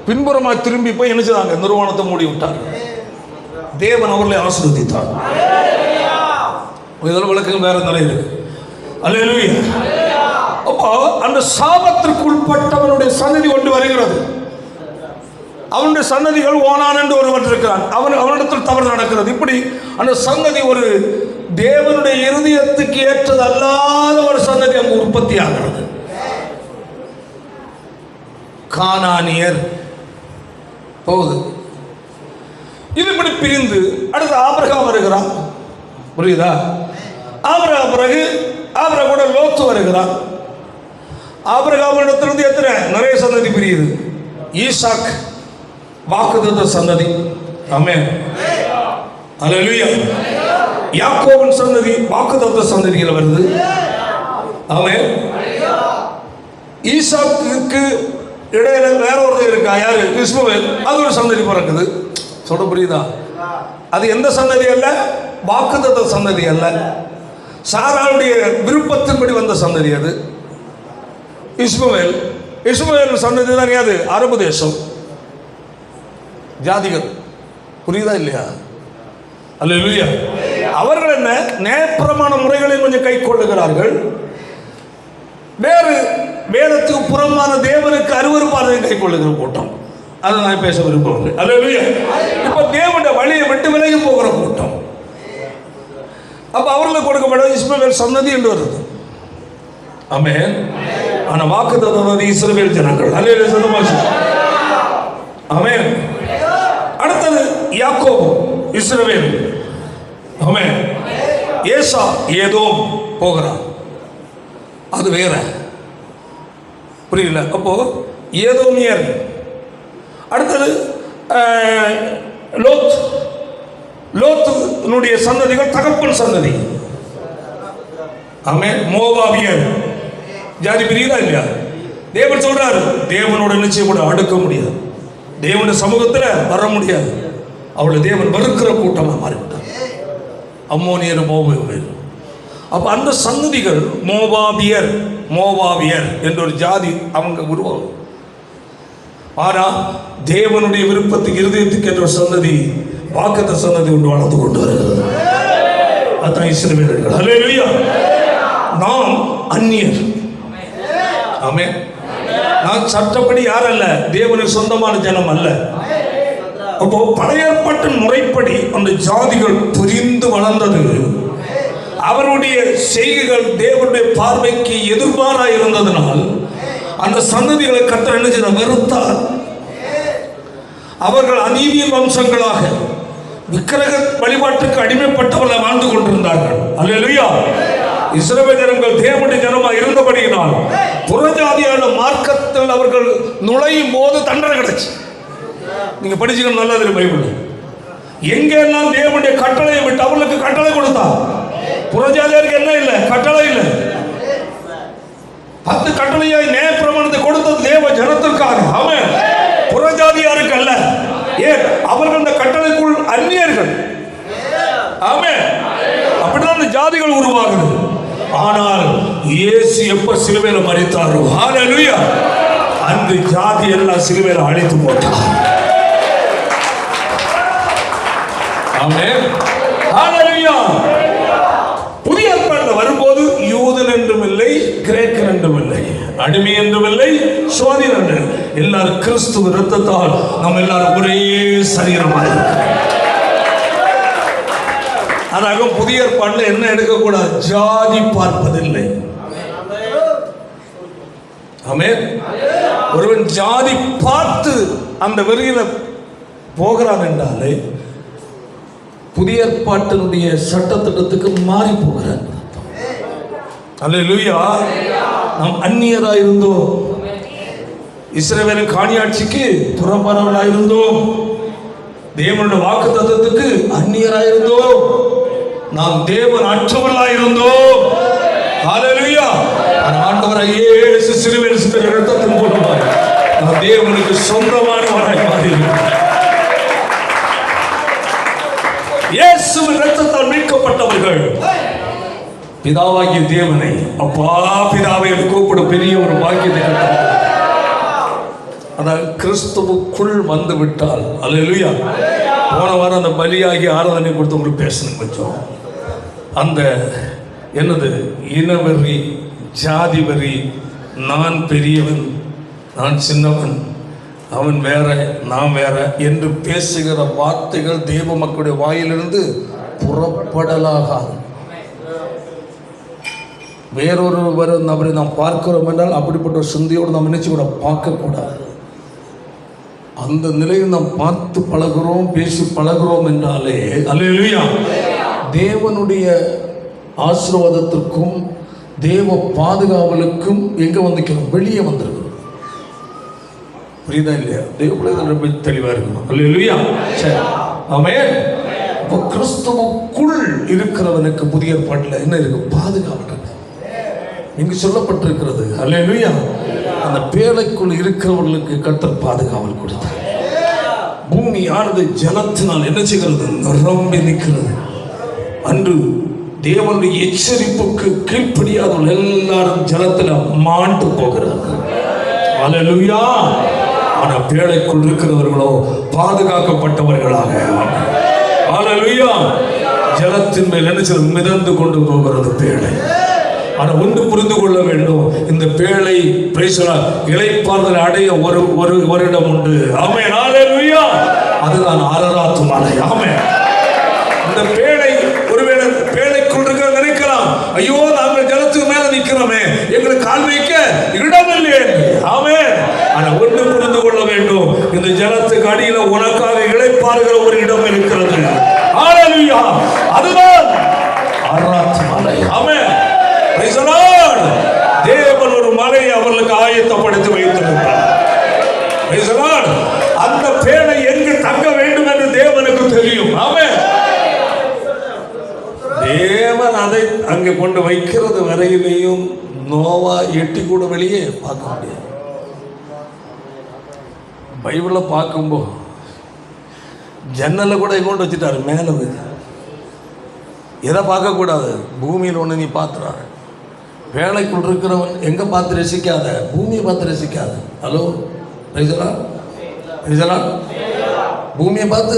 பின்புறமாக திரும்பி போய் என்ன செய்தாங்க? நிர்வாணத்தை மூடி விட்டார். தேவன் அவர்களை ஆசீர்வதித்தார். இதெல்லாம் விளக்கம் வேற நிலை இருக்கு. அல்லேலூயா. அப்போ அந்த சாபத்திற்கு உட்பட்டவனுடைய சன்னதி கொண்டு வருகிறது. அவனுடைய சன்னதிகள் ஓனான் என்று ஒருவன் இருக்கிறான். அவனிடத்தில் தவறு நடக்கிறது. இப்படி அந்த சன்னதி ஒரு தேவனுடைய இருதயத்துக்கு ஏற்றது அல்லாத ஒரு சன்னதி அங்கு உற்பத்தி ஆகிறது. கானானியர் போகுது. இது இப்படி பிரிந்து அடுத்து ஆபிரகாம் வருகிறான். புரியுதா? ஆபிரகாம் பிறகு ஆபிரகாம் கூட லோத்து வருகிறான். ஆபிரகாமிடத்திலிருந்து எத்தனை நிறைய சந்ததி பிரியுது. ஈசாக் வாக்குத்தத்த சந்ததி. ஆமென். அல்லேலூயா. யாக்கோபின் சந்ததி வாக்குத்தத்த சந்ததியில் வருது. ஆமென். ஈசாக்குக்கு இடையில வேற ஒருத்தர் இருக்கா, யாரு? இஸ்மவேல். அது ஒரு சந்ததி பிறக்குது. சொல்ல புரியுதா? அது எந்த சந்ததி அல்ல? வாக்குத்தத்த சந்ததி அல்ல, சாராளுடைய விருப்பத்தின்படி வந்த சந்ததி அது. இஸ்மவேல். இஸ்மவேல் சந்ததி தான் அது அரபு தேசம், ஜாதிகள். புரியுதா இல்லையா? அல்லேலூயா. அவர்கள் என்ன நியாயப்பிரமாண முறைகளை கொஞ்சம் கை கொள்ளுகிறார்கள், வேறு வேதத்துக்கு புறமான தேவனுக்கு அருவருப்பானதை கை கொள்ளுகிற கூட்டம். அதை நான் பேச விரும்புகிறேன். அல்லேலூயா. இப்ப தேவனுடைய வழியை விட்டு விலகி போகிற கூட்டம். அப்ப அவர்களுக்கு கொடுக்கப்பட்ட இஸ்மவேல் சந்ததி என்று வருது. ஆமென். ஆனா வாக்குத்தத்தம் இஸ்ரவேல் ஜனங்கள். அல்லேலூயா. சொல்லுங்க. ஆமென். அடுத்தது யாக்கோபு, இஸ்ரவேல். ஆமென். ஏசா ஏதோ போகிறான், அது வேற. புரியல? அப்போ ஏதோமியர். அடுத்தது லோத். லோத்துனுடைய சந்ததிகள் தகப்பன் சந்ததி. ஆமென். மோவாபியர். ஜாதி பிரியுதா இல்லையா? தேவன் சொல்றாரு, தேவனோட நிச்சயம் கூட அடுக்க முடியாது, தேவனுடைய சமூகத்தில் வர முடியாது. அவளை தேவன் வெறுக்கிற கூட்டமாக மாறிவிட்டார். அம்மோனியர், மோவாபியர். அப்ப அந்த சந்ததிகள் மோவாபியர். மோவாபியர் என்ற ஒரு ஜாதி அவங்க உருவாகும். ஆனா தேவனுடைய விருப்பத்துக்கு இருதயத்துக்கு என்ற ஒரு சந்ததி, வாக்குத்த சந்ததி ஒன்று வளர்ந்து கொண்டு வருகிறது. அதான் இஸ்ரவேலர்கள். அல்லேலூயா. நாம் அந்நியர். ஆமென். நான் சட்டப்படி யார் அல்ல, தேவனுக்கு சொந்தமான ஜனம் அல்ல. அப்போ பழைய ஏற்பாட்டின் முறைப்படி அந்த ஜாதிகள் புரிந்து வளர்ந்தது. அவருடைய செய்கைகள் தேவனுடைய பார்வைக்கு எதிர்பாராக இருந்ததனால் அந்த சந்ததிகளை கர்த்தர் என்ன செய்தார்? வெறுத்தார். அவர்கள் அநீதியின் வம்சங்களாக விக்கிரக வழிபாட்டுக்கு அடிமைப்பட்டவர்கள் வாழ்ந்து கொண்டிருந்தார்கள். அல்லேலூயா. இஸ்ரவேல் ஜனங்கள் தேவனுடைய ஜனமாக இருந்தபடியினால் புறஜாதியான மார்க்கத்தில் அவர்கள் நுழையும் போது தண்டனை கிடைச்சு. நீங்க படிச்சுக்கணும் நல்லது. பைபிள் எங்கெல்லாம் தேவனுடைய கட்டளையை விட்டு அவர்களுக்கு கட்டளை கொடுத்தார். புறஜாதியாருக்கு என்ன இல்லை? கட்டளை இல்லை. 10 கட்டளையாய் நியாய பிரமாணத்தை கொடுத்தது தேவ ஜனத்திற்காக. ஆமென். புறஜாதியாருக்கு அல்ல. ஏன்? அவர்கள் அந்த கட்டளைக்குள் அந்நியர்கள். ஆமென். அப்படிதான் அந்த ஜாதிகள் உருவாகுது. ஆனால் இயேசு எப்ப சிலுவையில மரித்தாரோ, ஹல்லேலூயா, அந்த ஜாதி எல்லாம் சிலுவையில அழைத்து போட்டார். ஆமென். ஹல்லேலூயா. புதிய ஏற்பாட்டில் வரும்போது யூதன் என்றும் இல்லை, கிரேக்கன் என்றும் இல்லை, அடிமை என்றும் இல்லை, சுவாதீன என்று எல்லாரும் கிறிஸ்துவ இரத்தத்தால் நாம் எல்லாரும் ஒரே சரீரமாக இருக்கிறோம். அதாக புதிய ஏற்பாட்டில் என்ன எடுக்கக்கூடாது? ஜாதி பார்ப்பதில்லை. ஆமென். ஒருவன் ஜாதி பார்த்து அந்த வெறியில போகிறான் என்றாலே புதிய ஏற்பாட்டினுடைய சட்டத்திட்டத்துக்கு மாறி போகிறான். அல்லேலூயா. நாம் அந்நியராயிருந்தோம், இஸ்ரவேலின் காணியாட்சிக்கு புறம்பரவர்களாயிருந்தோம், தேவனுடைய வாக்கு தத்தத்துக்கு அந்நியராயிருந்தோம், நாம் தேவன் அற்றவர்களாயிருந்தோம். ஹல்லேலூயா. ஆண்டவராகிய இயேசு சிலுவையில் சிந்திய இரத்தத்தின் மூலமாக நாம் தேவனுக்கு சொந்தமானவராய் மாறினோம். இயேசுவின் இரத்தத்தால் மீட்கப்பட்டவர்கள் பிதாவாகிய தேவனை அப்பா பிதாவை கூப்பிடும் பெரிய ஒரு பாக்கியத்தை கண்டார். அதாவது கிறிஸ்துவுக்குள் வந்து விட்டால். அல்லேலூயா. போன வாரம் அந்த பலியாகி ஆராதனை கொடுத்து உங்களுக்கு பேசணும் கொஞ்சம். அந்த என்னது இனவெறி, ஜாதி வரி, நான் பெரியவன் நான் சின்னவன், அவன் வேற நான் வேற என்று பேசுகிற வார்த்தைகள் தேவ மக்களுடைய வாயிலிருந்து புறப்படலாகாது. வேறொரு நபரை நாம் பார்க்கிறோம் என்றால் அப்படிப்பட்ட ஒரு சிந்தையோடு நாம் நினைச்சு கூட பார்க்கக்கூடாது. அந்த நிலையில் நாம் பார்த்து பழகிறோம், பேசி பழகிறோம் என்றாலே அல்லேலூயா, தேவனுடைய ஆசீர்வாதத்திற்கும் தேவ பாதுகாவலுக்கும் எங்க வந்துக்கிறோம்? வெளியே வந்திருக்கிறோம். புரியுதா இல்லையா? தேவ பிள்ளைகள் ரொம்ப தெளிவா இருக்கணும். அல்லேலூயா. சரி. ஆமென். அப்போ கிறிஸ்துவுக்குள் இருக்கிறவனுக்கு புதிய ஏற்பாட்டில் என்ன இருக்கு? பாதுகாப்பு இங்கு சொல்லப்பட்டிருக்கிறது. அல்லேலூயா. அந்த பேழைக்குள் இருக்கிறவர்களுக்கு கர்த்தர் பாதுகாவல் கொடுத்தார். பூமியானது ஜலத்தினால் என்ன செய்கிறது? நிரம்பி நிற்கிறது. அன்று தேவனுடைய எச்சரிப்புக்கு கீழ்ப்படியாதவர்கள் எல்லாரும் ஜலத்தில் மாண்டு போகிறார்கள். அல்லேலூயா. ஆனா பேழைக்குள் இருக்கிறவர்களோ பாதுகாக்கப்பட்டவர்களாக அல்லேலூயா ஜலத்தின் மேல் என்ன செய்ய மிதந்து கொண்டு போகிறது பேழை. ஆனா ஒன்று புரிந்து கொள்ள வேண்டும், இந்த பேழை இளைப்பாறுதல் அடைய ஒரு வருடம் உண்டு. ஆமென். அல்லேலூயா. அதுதான் அரராத்து மலை. ஆமென். இந்த பேழை ஒருவேளை பேழைக்குள் இருக்க நினைக்கலாம், ஐயோ நாங்கள் ஜலத்துக்கு மேல நிற்கிறோமே, எங்களுக்கு கால் வைக்க இடமில்லை. ஆமென். ஆனா ஒன்று புரிந்து கொள்ள வேண்டும், இந்த ஜலத்துக்கு அடியில உனக்காக இளைப்பாறுகிற ஒரு இடம் இருக்கிறது. அல்லேலூயா. அதுதான் அரராத்து மலை. ஆமென். தேவன் ஒரு மலையை அவர்களுக்கு ஆயத்தப்படுத்தி வைத்திருக்கிறார். அந்த பேழை எங்கு தங்க வேண்டும் என்று தேவனுக்கு தெரியும். ஆமென். தேவன் அதை அங்கே கொண்டு வைக்கிறது வரையிலையும் நோவா எட்டி கூட வெளியே பார்க்க முடியாது. பைபிளை பார்க்கும்போது ஜன்னலை கூட கொண்டு வச்சுட்டாரு மேலே. எதை பார்க்கக்கூடாது? பூமியில் ஒன்று நீ பார்த்துறாரு. வேலைக்குள் இருக்கிறவன் எங்கே பார்த்து ரசிக்காத, பூமியை பார்த்து ரசிக்காத. ஹலோ பூமியை பார்த்து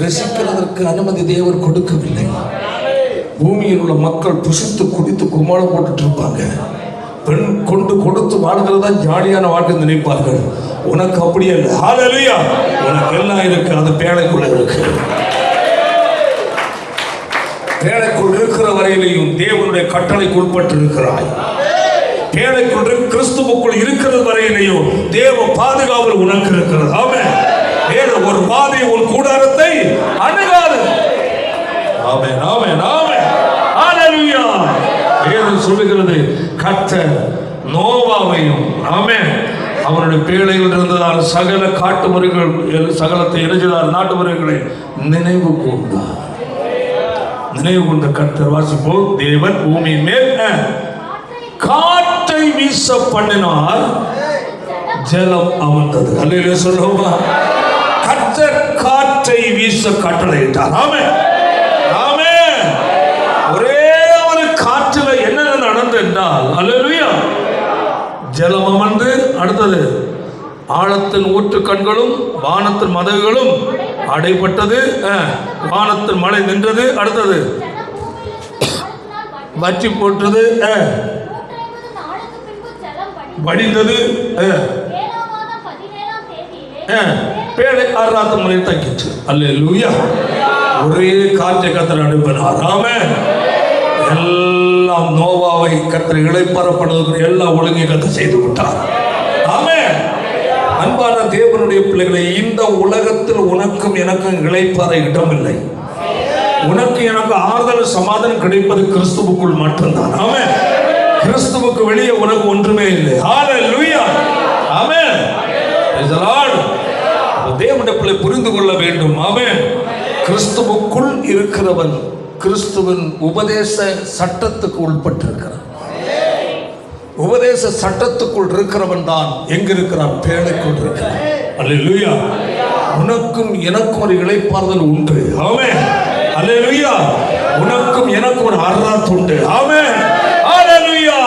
ரசிக்கிறதற்கு அனுமதி தேவர் கொடுக்கவில்லை. பூமியில் உள்ள மக்கள் புசித்து குடித்து கும்மாளம் போட்டுட்டு இருப்பாங்க. பெண் கொண்டு கொடுத்து வாழ்கிறதா ஜாலியான வாழ்க்கை நினைப்பார்கள். உனக்கு அப்படியே இல்லை. ஹல்லேலூயா. உனக்கு எல்லாம் இருக்கு, அது பேழைக்குள்ள இருக்கு. பேழைக்குள் இருக்கிற வரையிலையும் தேவனுடைய கட்டளைக்கு உட்பட்டு இருக்கிறாய். பேழைக்குள் கிறிஸ்துவுக்குள் இருக்கிற வரையிலையும் தேவ பாதுகாவல் உனக்கு இருக்கிறது. ஆமென். வேற ஒரு பாதை உன் கூடாரத்தை அணுகாது. ஆமென். ஆமென். ஆமென். அல்லேலூயா. வேதம் சொல்லுகிறது, கர்த்தர் நோவாவையும் ஆமென் அவருடைய பேழையில் இருந்ததால் சகல காட்டு மிருகங்கள் சகலத்தை எரிஞ்சார் நாட்டு மிருகங்களை நினைவு கூர்ந்தார். நினைவு கொண்ட கர்த்தர் வாசிப்போம். தேவன் பூமியின் மேல் காற்றை வீச பண்ணினார், ஜலம் அமர்ந்தது. அல்லேலூயா சொல்லுவோமா? கர்த்தர் காற்றை வீச கட்டளையிட்டார். ஆமென். ஆமென். ஒரே ஒரு காற்றில் என்ன நடந்தது என்றால் அல்லேலூயா ஜலம் அமர்ந்து, அடுத்தது ஆழத்தின் ஊற்று கண்களும் வானத்தின் மதகுகளும் அடைபட்டது, வானத்தின் மழை நின்றது, அடுத்தது வற்றி போட்டது, வடிந்தது. பேழை ஆறாவது முறை தங்கிச்சு. அல்லேலூயா. ஒரே காற்றை கர்த்தர் அனுப்பினார். ஆமென். எல்லாம் நோவாவை கர்த்தர் இளைப்பாறப்படுவதற்கு எல்லாம் ஒழுங்கை கர்த்தர் செய்து விட்டார். ஆமென். அன்பான தேவனுடைய பிள்ளைகளை, இந்த உலகத்தில் உனக்கும் எனக்கும் இளைப்பாற இடமில்லை. உனக்கு எனக்கு ஆறுதல் சமாதானம் கிடைப்பது கிறிஸ்துவுக்குள் மட்டும்தான். ஆமென். கிறிஸ்துவுக்கு வெளியே உனக்கு ஒன்றுமே இல்லை. ஹல்லேலூயா. ஆமென். தேவனுடைய பிள்ளை புரிந்து கொள்ள வேண்டும். ஆமென். கிறிஸ்துவுக்குள் இருக்கிறவன் கிறிஸ்துவின் உபதேச சட்டத்துக்கு உட்பட்டிருக்கிறான். உபதேச சட்டத்துக்குள் இருக்கிறவன் தான் எங்க இருக்கிறான்? பேழைக்குள் இருக்கிறான். அல்லேலூயா. உனக்கும் எனக்கும் ஒரு இளைப்பாறுதல் உண்டு. ஆமென். அல்லேலூயா. உனக்கும் எனக்கும் ஒரு அர்ராத் உண்டு. ஆமென். அல்லேலூயா.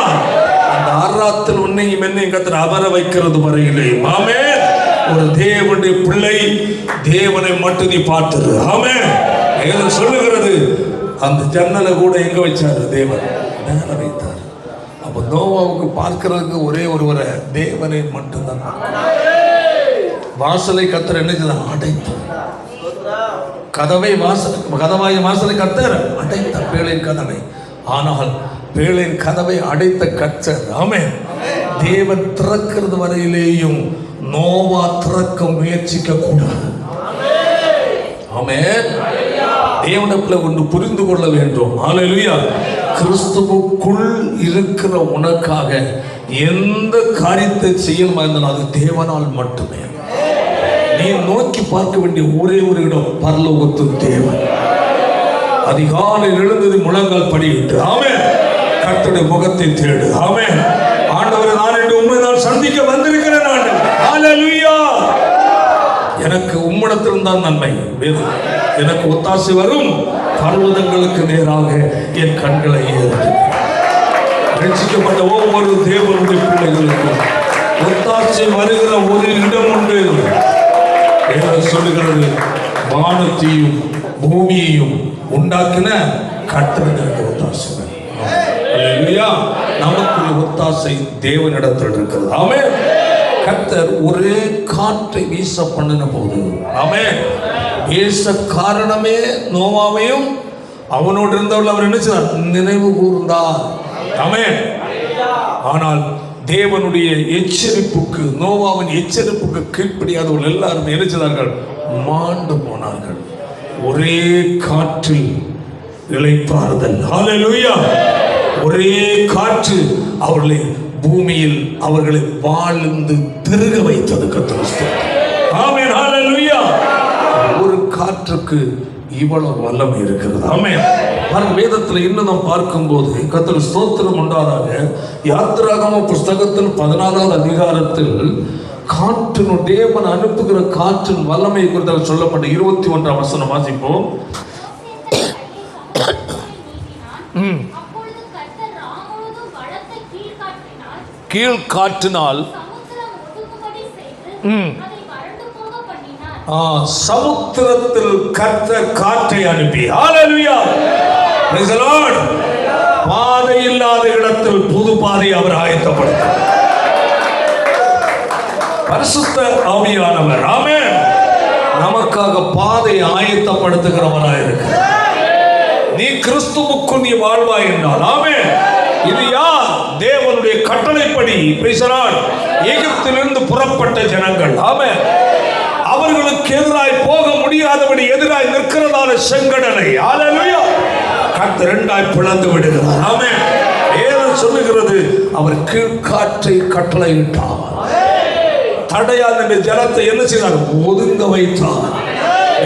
அந்த அர்ராத்தில் உன்னையும் என்னையும் கர்த்தர் அமர வைக்கிறது வரையிலே ஆமென். ஒரு தேவனுடைய பிள்ளை தேவனை மட்டும் நீ பார்த்துரு. ஆமென். ஏதோ சொல்லுகிறது, அந்த ஜன்னலை கூட எங்க வச்சாரு? தேவன் மேல வைத்தார். அப்ப நோவாவுக்கு பார்க்கிறதுக்கு ஒரே ஒருவரை தேவனை மட்டும்தான். வாசலை கர்த்தர் என்ன செய்தார்? அடைத்தார். கதவாய் வாசலை கர்த்தர் அடைத்தார், பேழையின் கதவை. ஆனால் பேழையின் கதவை அடைத்த கர்த்தர் ஆமென் தேவன் திறக்கிறது வரையிலேயும் நோவா திறக்க முயற்சிக்க கூடாது. ஆமென். தேவனுடைய ஒன்று புரிந்து கொள்ள வேண்டும். ஹல்லேலூயா. கிறிஸ்துவுக்குள் இருக்கிற உனக்காக எந்த காரியத்தை செய்யணுமா இருந்தாலும் அது தேவனால் மட்டுமே. நீ நோக்கி பார்க்க வேண்டிய ஒரே ஒரு இடம் பரலோகத்தின் தேவன். அதிகாலையில் எழுந்தது முழங்கால் படியிட்டு ஆமென் கர்த்தருடைய முகத்தை தேடு ஆமென். ஆண்டவரே, நான் இன்று உம்மை நான் சந்திக்க வந்திருக்கிறேன் ஆண்டவரே. ஹல்லேலூயா. எனக்கு உம்மிடத்தில் தான் நன்மை வேறு எனக்கு ஒத்தாசை வரும் பர்வதங்களுக்கு நேராக என் கண்களை ஏறு. ரட்சிக்கப்பட்ட ஒவ்வொரு தேவனுடைய பிள்ளைகளுக்கும் ஒத்தாசை வருகிற ஒரு இடம் உண்டு. தேவன் சொல்லுகிறது, வானத்தையும் பூமியையும் உண்டாக்கின கர்த்தருக்கு ஒத்தாசை. அல்லேலூயா. நமக்குள்ள ஒத்தாசை தேவனிடத்தில் இருக்கிறது. ஆமென். கர்த்தர் ஒரே காற்றை வீச பண்ணின போது ஆமென் வீச காரணமே நோவாவையும் அவனோடு இருந்தவர்கள் அவர் என்ன செய்தார்? நினைவு கூர்ந்தார். ஆமென். ஆனால் தேவனுடைய எச்சரிப்புக்கு, நோவாவின் எச்சரிப்புக்கு கீழ்ப்படியாதவர்கள் எல்லாரும் என்ன செய்தார்கள்? மாண்டு போனார்கள். ஒரே காற்றில் இளைப்பாறுதல். ஹல்லேலூயா. ஒரே காற்று அவர்களை பூமியில் அவர்களை வாழ்ந்து பெருக வைத்தது. கர்த்தர் ஆமென். ஹல்லேலூயா. ஒரு காற்றுக்கு இவ்வளவு வல்லமை இருக்கிறது. ஆமென். வேதத்தில் இன்னும் நாம் பார்க்கும்போது கர்த்தர் ஸ்தோத்திரம் உண்டாதாக யாத்திராகம புஸ்தகத்தில் 14வது அதிகாரத்தில் காற்றின் தேவன் அனுப்புகிற காற்றின் வல்லமை குறித்து சொல்லப்பட்ட 21ஆம் வசனம் வாசிப்போம். கீழ்காற்றினால் சமுத்திரத்தில் கர்த்தர் காற்றை அனுப்பி ஹல்லேலூயா பிரைஸ் தி லார்ட் பாதை இல்லாத இடத்தில் புது பாதை அவர் ஆயத்தப்படுத்தார். பரிசுத்த ஆவியானவர் ஆமென் நமக்காக பாதை ஆயத்தப்படுத்துகிறவராய் இருக்கிறார். நீ கிறிஸ்துவுக்குள் நீ வாழ்வாய் என்றால் ஆமென். இது யார்? தேவனுடைய கட்டளைப்படி பிரைஸ் தி லார்ட் எகிப்திலிருந்து புறப்பட்ட ஜனங்கள். ஆமென். அவர்களுக்கு எதிராய் போக முடியாதபடி எதிராய் நிற்கிறதான செங்கடலை ஹல்லேலூயா கர்த்தர் இரண்டாய் பிளந்து விடுகிறார். ஆமென். வேதம் சொல்லுகிறது, அவர் கீழ்காற்றை கட்டளையிட்டார். தடையால் இந்த ஜலத்தை என்ன செய்தார்? ஒதுங்க வைத்தார்.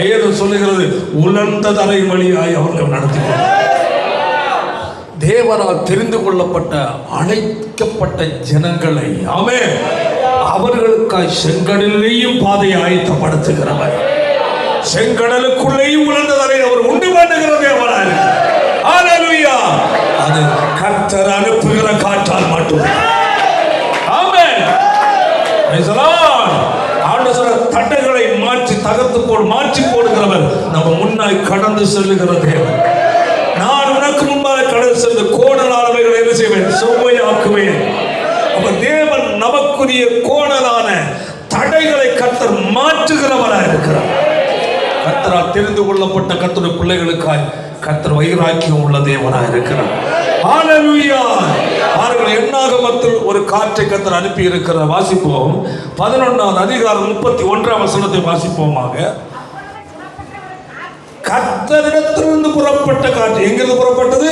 வேதம் சொல்லுகிறது, உலர்ந்த தரை வழியாய் அவர்கள் நடத்தினார். தேவனால் தெரிந்து கொள்ளப்பட்ட அழைக்கப்பட்ட ஜனங்களை ஆமென் அவர்களுக்காய் செங்கடலையும் பாதையை ஆயத்தப்படுத்துகிறவர், செங்கடலுக்குள்ளேயும் உணர்ந்ததை அவர் உண்டு பண்ணுகிற தேவனாய் இருக்கிறார். ஹல்லேலூயா. அது கர்த்தர் அனுப்புகிற காற்றால் மட்டும். ஆமென். Praise the Lord. ஆண்டவர் தடைகளை மாற்றி தகர்த்து மாற்றி போடுகிறவர், நம்ம முன்னாய் கடந்து செல்லுகிற தேவன். நான் உனக்கு முன்பாக கடந்து சென்று கோணலானவைகளை என்ன செய்வேன்? செவ்வையாக்குவேன். அப்ப தேவன் நமக்குரிய கோணலான தடைகளை கர்த்தர் மாற்றுகிறவராக இருக்கிறார். கர்த்தரால் தெரிந்து கொள்ளப்பட்ட கர்த்தருடைய பிள்ளைகளுக்காய் கர்த்தர் வைராக்கியம் உள்ள தேவனாக இருக்கிறார். ஹல்லேலூயா. அவர்கள் எண்ணாகமத்தில் ஒரு காற்றை கர்த்தர் அனுப்பி இருக்கிறார். வாசிப்போம். 11வது அதிகாரம் 31ஆம் வசனத்தை வாசிப்போமாக. கர்த்தரிடத்திலிருந்து புறப்பட்ட காற்று. எங்கிருந்து புறப்பட்டது?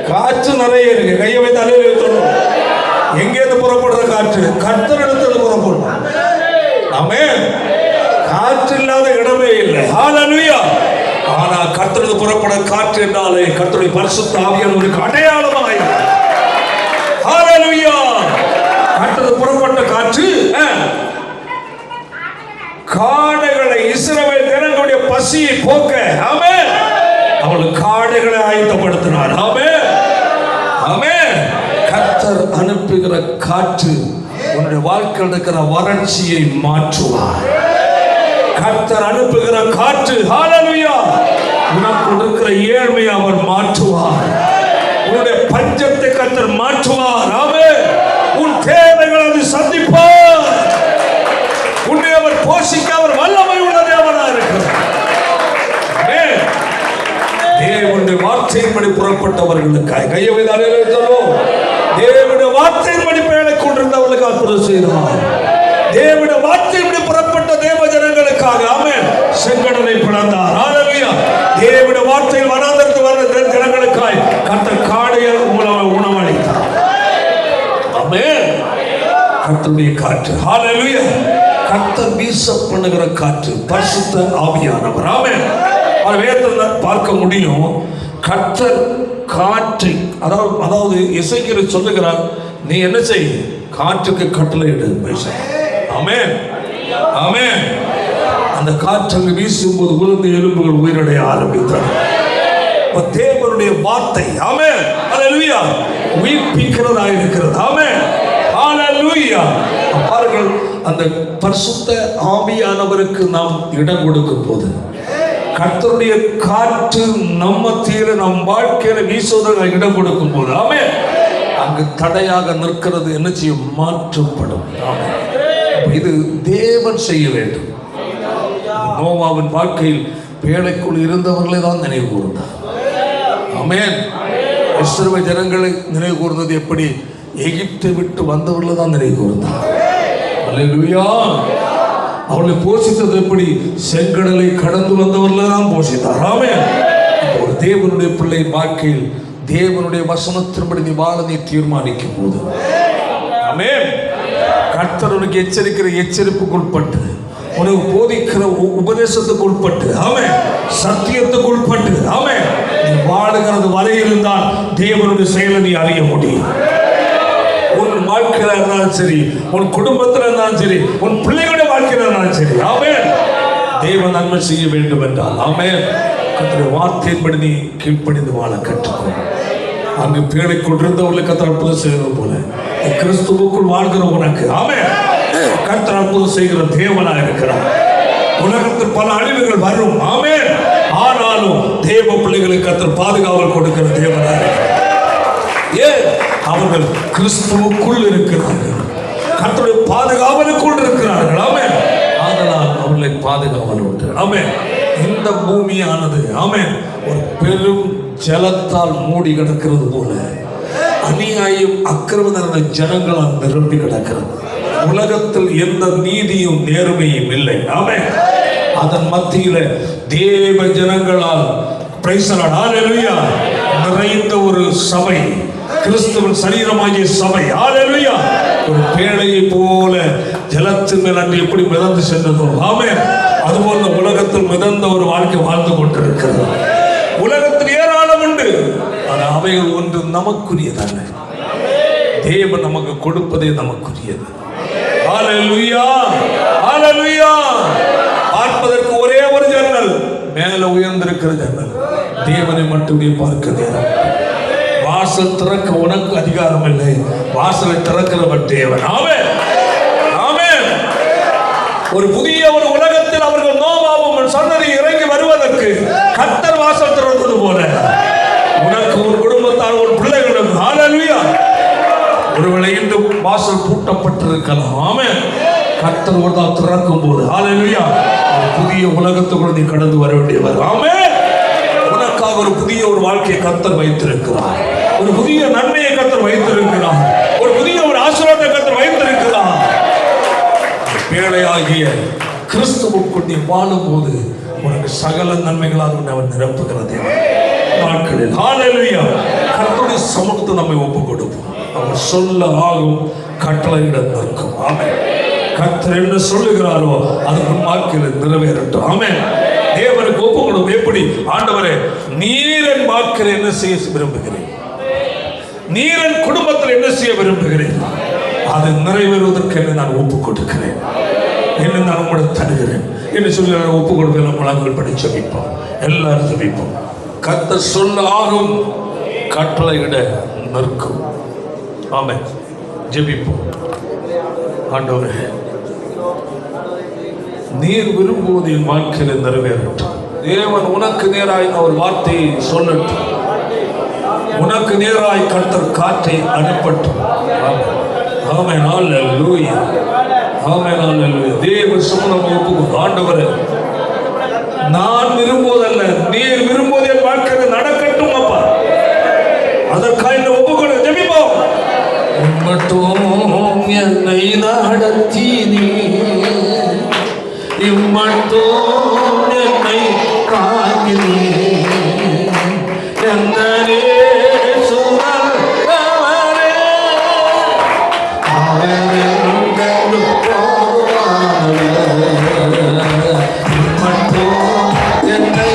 காற்று நிறைய இருக்கு. கையை வைத்து அலையில சொல்லணும். எங்கிருந்து புறப்படுற காற்று? கர்த்தரிடத்திலிருந்து புறப்படும். ஆமென். காற்று இல்லாத இடமே இல்லை. ஹல்லேலூயா. ஆனா கர்த்தரிடத்திலிருந்து புறப்பட காற்று என்றாலே கர்த்தருடைய பரிசுத்த ஆவியானவருக்கு அடையாளமாய். ஹல்லேலூயா. கர்த்தரிடத்திலிருந்து புறப்பட்ட காற்று காடைகளை, இஸ்ரவேல் ஜனங்களுடைய பசியை போக்க ஆமென் அவர்கள் காடைகளை ஆயத்தப்படுத்தினார். ஆமென் ஆமென். கர்த்தர் அனுப்புகிற காற்று உன்னுடைய வாழ்க்கையில் இருக்கிற வறட்சியை மாற்றுவார். கர்த்தர் அனுப்புகிற காற்று ஹல்லேலூயா உனக்குள் இருக்கிற ஏழ்மையை அவர் மாற்றுவார். உன்னுடைய பஞ்சத்தை கர்த்தர் மாற்றுவார். ஆமென். உன் தேவைகளை அது சந்திப்பார். உன்னை அவர் போஷிக்க அவர் வல்லமை உள்ள தேவனாக இருக்கிறார். தேவனுடைய வார்த்தையின்படி புறப்பட்டவர்களுக்காய் கையை வைத்து அலையில சொல்லுவோம். தேவனுடைய வார்த்தையின்படி பேழை கொண்டிருந்தவர்களுக்கு அற்புதம் செய்தார். தேவனுடைய வார்த்தையின்படி புறப்பட்ட தேவ ஜனங்களுக்காக ஆமென் செங்கடலை பிளந்தார். ஹல்லேலூயா. தேவனுடைய வார்த்தையில் வனாந்தரத்து வந்த ஜனங்களுக்காய் கர்த்தர் காடையை உணவளித்தார். ஆமென். கர்த்தருடைய காற்று. ஹல்லேலூயா. கர்த்தர் வீச பண்ணுகிற காற்று பரிசுத்த ஆவியானவர். ஆமென். வேதத்தில் பார்க்க முடியும். கர்த்தர் காற்றை, அதாவது எசேக்கியேல் சொல்லுகிறார், நீ என்ன செய், காற்றுக்கு கட்டளையிடு. ஆமென், ஆமென். அந்த காற்று வீசும்போது உலர்ந்த எலும்புகள் உயிரடைய ஆரம்பித்தன. தேவனுடைய வார்த்தை, ஆமென், ஹல்லேலூயா, உயிர்ப்பிக்கிறதா இருக்கிறது. ஆமென், ஹல்லேலூயா. பாருங்கள், அந்த பரிசுத்த ஆவியானவருக்கு நாம் இடம் கொடுக்கும் போது, கர்த்தருடைய காற்று நம்ம மத்தியில நம் வாழ்க்கையில வீசுவதற்கு இடம் கொடுக்கும் போது, ஆமென், அங்கு தடையாக நிற்கிறது என்ன செய்யும், மாற்றப்படும். இது தேவன் செய்ய வேண்டும். நோவாவின் வாழ்க்கையில் பேழைக்குள் இருந்தவர்களை தான் நினைவு கூர்ந்தார். ஆமென். இஸ்ரவேல் ஜனங்களை நினைவு கூர்ந்தது எப்படி, எகிப்தை விட்டு வந்தவர்களை தான் நினைவு கூர்ந்தார். அல்லேலூயா. அவளை போஷித்தது எப்படி, செங்கடலை கடந்து வந்தவர்களை தான் போஷித்தார். ஆமென். ஒரு தேவனுடைய பிள்ளை வாழ்க்கையில் தேவனுடைய வசனத்தின்படி நீ வாழ நீ தீர்மானிக்கும் போது, ஆமென், கர்த்தர் உனக்கு எச்சரிக்கிற எச்சரிப்புக்கு உட்பட்டு, உனக்கு போதிக்கிற உபதேசத்துக்கு உட்பட்டு, ஆமென், சத்தியத்துக்கு உட்பட்டு, ஆமென், நீ வாழுகிறது வரை இருந்தால் தேவனுடைய செயலை நீ அறிய முடியும். உன் வாழ்க்கையில இருந்தாலும் சரி, உன் குடும்பத்தில் இருந்தாலும் சரி, உன் பிள்ளைகளுடைய வாழ்க்கையில இருந்தாலும் சரி, ஆமென், தேவன் நன்மை செய்ய வேண்டும் என்றால், ஆமென், கர்த்தருடைய வார்த்தையின்படி நீ கீழ்ப்படிந்து வாழ கற்றுக்கோ. அங்கு பேழை கொண்டிருந்தவர்களுக்கு கர்த்தர் அற்புதம் செய்வது போல கிறிஸ்துவுக்குள் வாழ்கிற உனக்கு, ஆமென், கர்த்தர் அற்புதம் செய்கிற தேவனாக இருக்கிறார். உலகத்தில் பல அழிவுகள் வரும், ஆமென், ஆனாலும் தேவ பிள்ளைகளுக்கு கர்த்தர் பாதுகாவல் கொடுக்கிற தேவனாக இருக்கிறார். ஏன், அவர்கள் கிறிஸ்துவுக்குள் இருக்கிறார்கள், கர்த்தருடைய பாதுகாவலுக்குள் இருக்கிறார்கள். ஆமென், அதனால் அவர்களை பாதுகாவல் உண்டு. ஆமென். இந்த பூமியானது, ஆமென், ஒரு பெரும் ஜலத்தால் மூடி கிடக்கிறது போல அநியாயம் அக்கிரம ஜனங்களால் நிரம்பி கிடக்கிறது. உலகத்தில் எந்த நீதியும் நேர்மையும் இல்லை. ஆமென். அதன் மத்தியில தேவ ஜனங்களால் பிரைஸ் தி லார்ட், ஹல்லேலூயா, நிறைந்த ஒரு சபை, கிறிஸ்துவின் சரீரமாகிய சபை, ஹல்லேலூயா, ஒரு பேழையை போல ஜலத்தின் மேல் அன்று எப்படி மிதந்து சென்றதோ, ஆமென், அதுபோல உலகத்தில் மிதந்த ஒரு வாழ்க்கை வாழ்ந்து கொண்டிருக்கிறது. உலகத்தில் ஏராளம் உண்டு, ஆனால் அவைகள் ஒன்று நமக்குரியதல்ல. தேவன் நமக்கு கொடுப்பதே நமக்குரியது. ஹல்லேலூயா, ஹல்லேலூயா. பார்ப்பதற்கு ஒரே ஒரு ஜன்னல், மேல உயர்ந்திருக்கிற ஜன்னல், தேவனை மட்டுமே பார்க்க நேரம். வாசல் திறக்க உனக்கு அதிகாரம் இல்லை, வாசலை திறக்கிறவர் தேவன். ஆமென், ஆமென். ஒரு புதிய ஒரு உலகத்தில் அவர்கள் நோவாவும் சந்ததி இறங்கி வருவதற்கு கர்த்தர் வாசல் திறந்தது போல உனக்கு, ஒரு குடும்பத்தால், ஒரு பிள்ளைகளும், ஹல்லேலூயா, ஒருவேளை இன்று வாசல் பூட்டப்பட்டிருக்கலாம். ஆமென். கர்த்தர் ஒரு நாள் திறக்கும் போது, ஹல்லேலூயா, ஒரு புதிய உலகத்துக்குள்ள நீ கடந்து வர வேண்டியவர். ஆமென். உனக்காக ஒரு புதிய ஒரு வாழ்க்கையை கர்த்தர் வைத்திருக்கிறார். ஒரு புதிய நன்மையை கர்த்தர் வைத்திருக்கிறார். ஒரு புதிய ஒரு ஆசீர்வாதத்தை கர்த்தர் வைத்திருக்கிறார். பேழையாகிய கிறிஸ்துவுக்குள் நீ வாழும் போது உனக்கு சகல நன்மைகளால் அவர் நிரப்புகிறது. நாட்களில், ஹல்லேலூயா, கர்த்தருடைய சமூகத்தை நம்மை ஒப்புக் கொடுப்போம். அவர் சொல்ல ஆகும், கட்டளையிட நிற்கும். ஆமென். கர்த்தர் என்ன சொல்லுகிறாரோ அது உன் வாழ்க்கையில் நிறைவேறட்டும். ஆமென். தேவனுக்கு ஒப்புக் கொடுக்கும். எப்படி, ஆண்டவரே, நீர் என் வாழ்க்கையில் என்ன செய்ய விரும்புகிறேன், நீர் என் குடும்பத்தில் என்ன செய்ய விரும்புகிறேன், அது நிறைவேறுவதற்கு என்ன நான் ஒப்புக் கொடுக்கிறேன், என்ன நான் உங்களை தருகிறேன் என்று சொல்லி ஒப்புக் கொடுப்பேன். நம்மளால் படி ஜெபிப்போம், எல்லாரும் ஜெபிப்போம். கர்த்தர் சொல்ல ஆகும், கட்டளையிட நிற்கும். ஆமென். ஜெபிப்போம். ஆண்டவரே, நீர் விரும்புவது என் வாழ்க்கையில் நிறைவேறட்டும். தேவன் உனக்கு நேராய் அவர் வார்த்தையை சொல்லட்டும். உனக்கு நேராய் கர்த்தர் காற்றை அனுப்பட்டும். ஆமென், ஹல்லேலூயா, ஆமென், ஹல்லேலூயா. தேவ சமூகம் ஒப்புக்கொண்டு, ஆண்டவரே, நான் விரும்புவதல்ல, நீர் விரும்புவது என் வாழ்க்கையில் நடக்கட்டும். அப்பா, அதற்காக இந்த ஒப்புக்கொண்டு ஜெபிப்போம். மட்டும் என்னை நடத்தி நீர், இம்மட்டும் என்னை காக்கிறீர், என்னே சுரவரே, அவரென்று போவாரே, இம்மட்டும் என்னை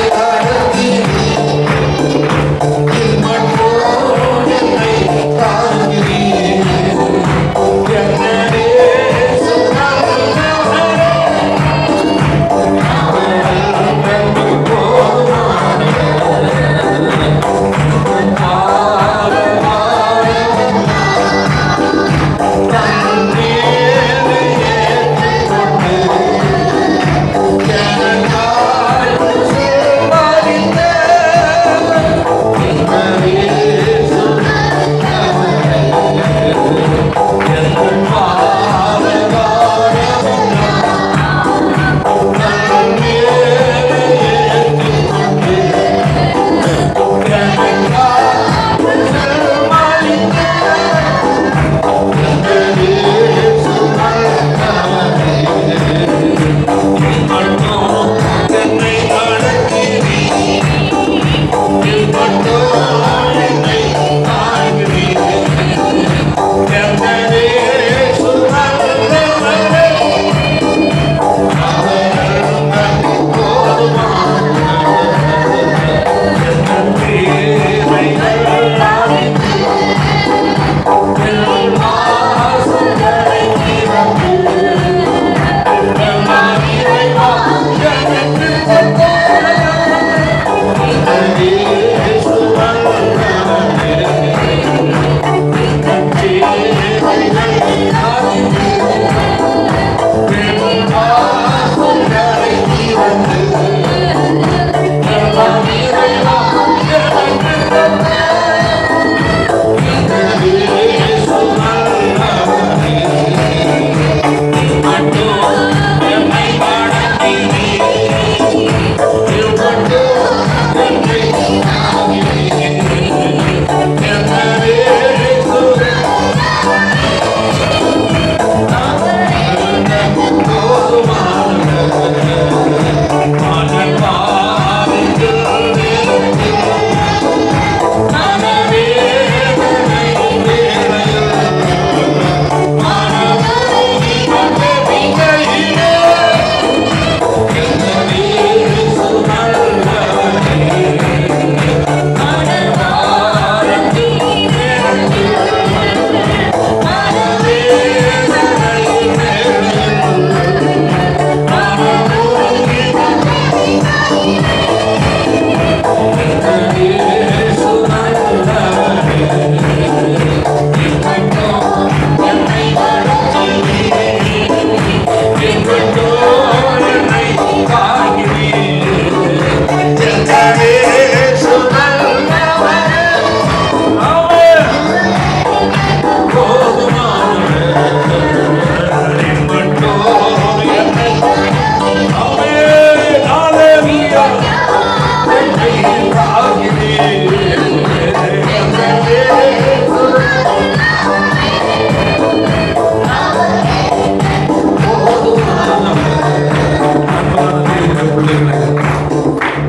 பிள்ளைகளை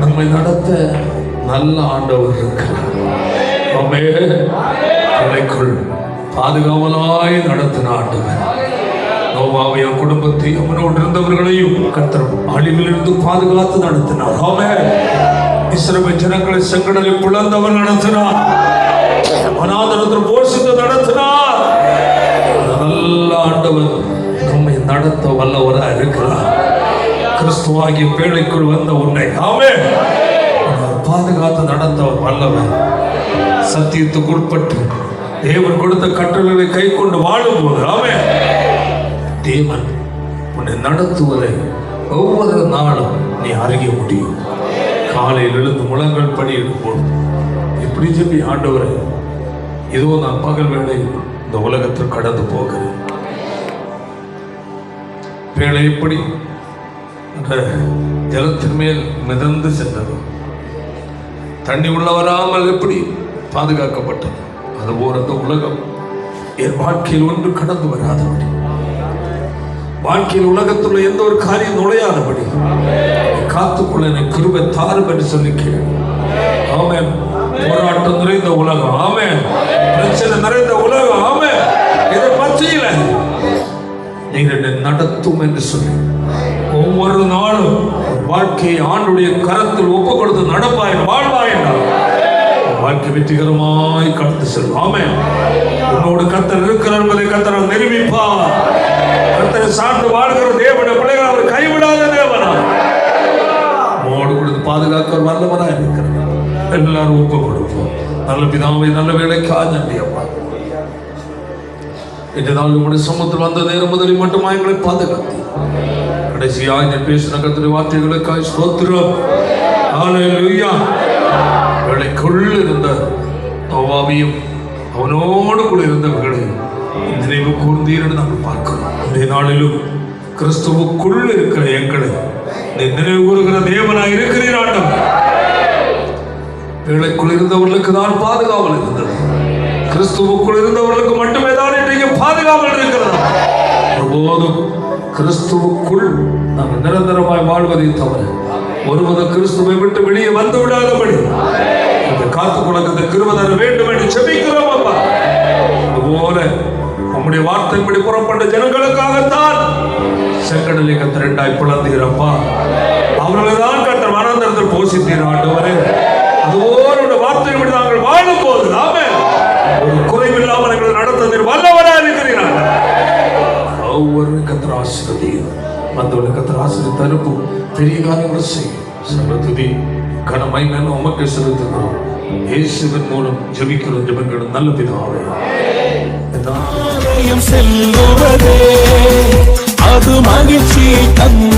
நம்மை நடத்த நல்ல ஆண்டவர் இருக்கிறார். பிள்ளைக்குள் பாதுகாவலாய் நடத்தின ஆண்டவர். நோவாவிய குடும்பத்தை அவனோடு இருந்தவர்களையும் கர்த்தர் அழிவிலிருந்து பாதுகாத்து நடத்தினார். இஸ்ரவேல் ஜனங்களை செங்கடலில் பிளந்தவர் நடத்தினார். அநாதரத்தில் போஷித்து நடத்தினார். நல்ல ஆண்டவர் நம்மை நடத்த வல்லவராக இருக்கிறார். கிறிஸ்துவாகிய பேழைக்குள் வந்த உன்னை பாதுகாத்து நடத்தவர் வல்லவர். சத்தியத்துக்கு உட்பட்டு தேவன் கொடுத்த கட்டளைகளை கை கொண்டு வாழும் போது தேவன் உன்னை நடத்துவதை ஒவ்வொரு நாளும் நீ அறிய முடியும். காலையில் எழுந்து முழங்கள் படி எடுப்போம். இப்படி சொல்லி ஆண்டவரை, இதோ நான் பகல் வேளை இந்த உலகத்தில் கடந்து போகிறேன். வேளை எப்படி ஜலத்தின் மேல் மிதந்து சென்றது, தண்ணி உள்ள வராமல் எப்படி பாதுகாக்கப்பட்டது, அதுபோல் அந்த உலகம் என் வாழ்க்கையில் ஒன்று கடந்து வராதபடி, வாழ்க்கையில் உலகத்துள்ள எந்த ஒரு காரியம் நுழையாதபடி காத்துக்குள்ள என்னை கிருபை தாரும் என்று சொல்லி கேள். ஆமென். போராட்டம் நிறைந்த உலகம், ஆமென். பிரச்சனை நிறைந்த உலகம், ஆமென். இதை பற்றியில நீங்கள் என்னை நடத்தும் என்று சொல்லி ஒவ்வொரு நாளும் வாழ்க்கையை ஆண்டுடைய கரத்தில் ஒப்பு கொடுத்து நடப்பாய் வாழ்வாய் என்றால் வாழ்க்கை வெற்றிகரமாய் கடந்து செல்வோம். ஆமென். உன்னோடு கர்த்தர் இருக்கிறார் என்பதை கர்த்தர் நிரூபிப்பார். கர்த்தரை சார்ந்து வாழ்கிற தேவனுடைய பிள்ளைகள் அவர் கைவிடாத தேவனா மோடு கொடுத்து பாதுகாக்க வல்லவராக இருக்கிறார். எல்லாரும் ஒப்பு கொடுப்போம். நல்ல பிதாவை நல்ல வேலைக்காக நன்றி அப்பா. இன்று நாள் உங்களுடைய சமூகத்தில் வந்த நேரம் முதலில் மட்டுமா எங்களை பாதுகாத்து கடைசியாக பேசின கர்த்தருடைய வார்த்தைகளுக்காக ஸ்தோத்திரம். ஹல்லேலூயா. வேலைக்குள் இருந்த நோவாவையும் அவனோடு கூட இருந்தவர்களையும் நினைவு கூர்ந்தீர் என்று நாங்கள் பார்க்கிறோம். இந்த நாளிலும் கிறிஸ்துவுக்குள் இருக்கிற எங்களை நினைவு கூறுகிற தேவனாய் இருக்கிறீர் ஆண்டவர். வேலைக்குள் இருந்தவர்களுக்கு தான் பாதுகாவல் இருந்தது. கிறிஸ்துவுக்குள் இருந்தவர்களுக்கு மட்டுமே தான் இன்றைக்கு பாதுகாவல் இருக்கிறது. ஒருபோதும் கிறிஸ்துவுக்குள் நாங்கள் நிரந்தரமாய் வாழ்வதை தவிர ஒருவரும் கிறிஸ்துவை விட்டு வெளியே வந்து விடாதபடி காத்துக்கொள்ள கிருபை தர வேண்டும் என்று செபிக்கிறோம் அப்பா. அதுபோல உம்முடைய வார்த்தைப்படி புறப்பட்ட ஜனங்களுக்காகத்தான் செங்கடலை கர்த்தர் இரண்டாய் பிளந்தீரப்பா. அவர்களை தான் கர்த்தர் வனாந்தரத்தில் போஷித்தீர் ஆண்டவரே. அதுபோல வார்த்தைப்படி நாங்கள் வாழும் போது ஒரு குறைவில்லாமல் எங்களை நடத்த வல்லவராக இருக்கிறீர்கள். ஒவ்வொரு கர்த்தர் ஆசீர்வதியும் வந்தவர்கள் கர்த்தர் ஆசீர்வதித்து அனுப்பும் பெரிய காரியங்கள் செய்யும். சர்வதுதி கனமை மேல உமக்கு செலுத்துகிறோம். இயேசுவின் மூலம் ஜெபிக்கிறோம் ஜெபங்களும் நல்ல பிதாவே. செல்லுவதே அது மகிழ்ச்சி தந்த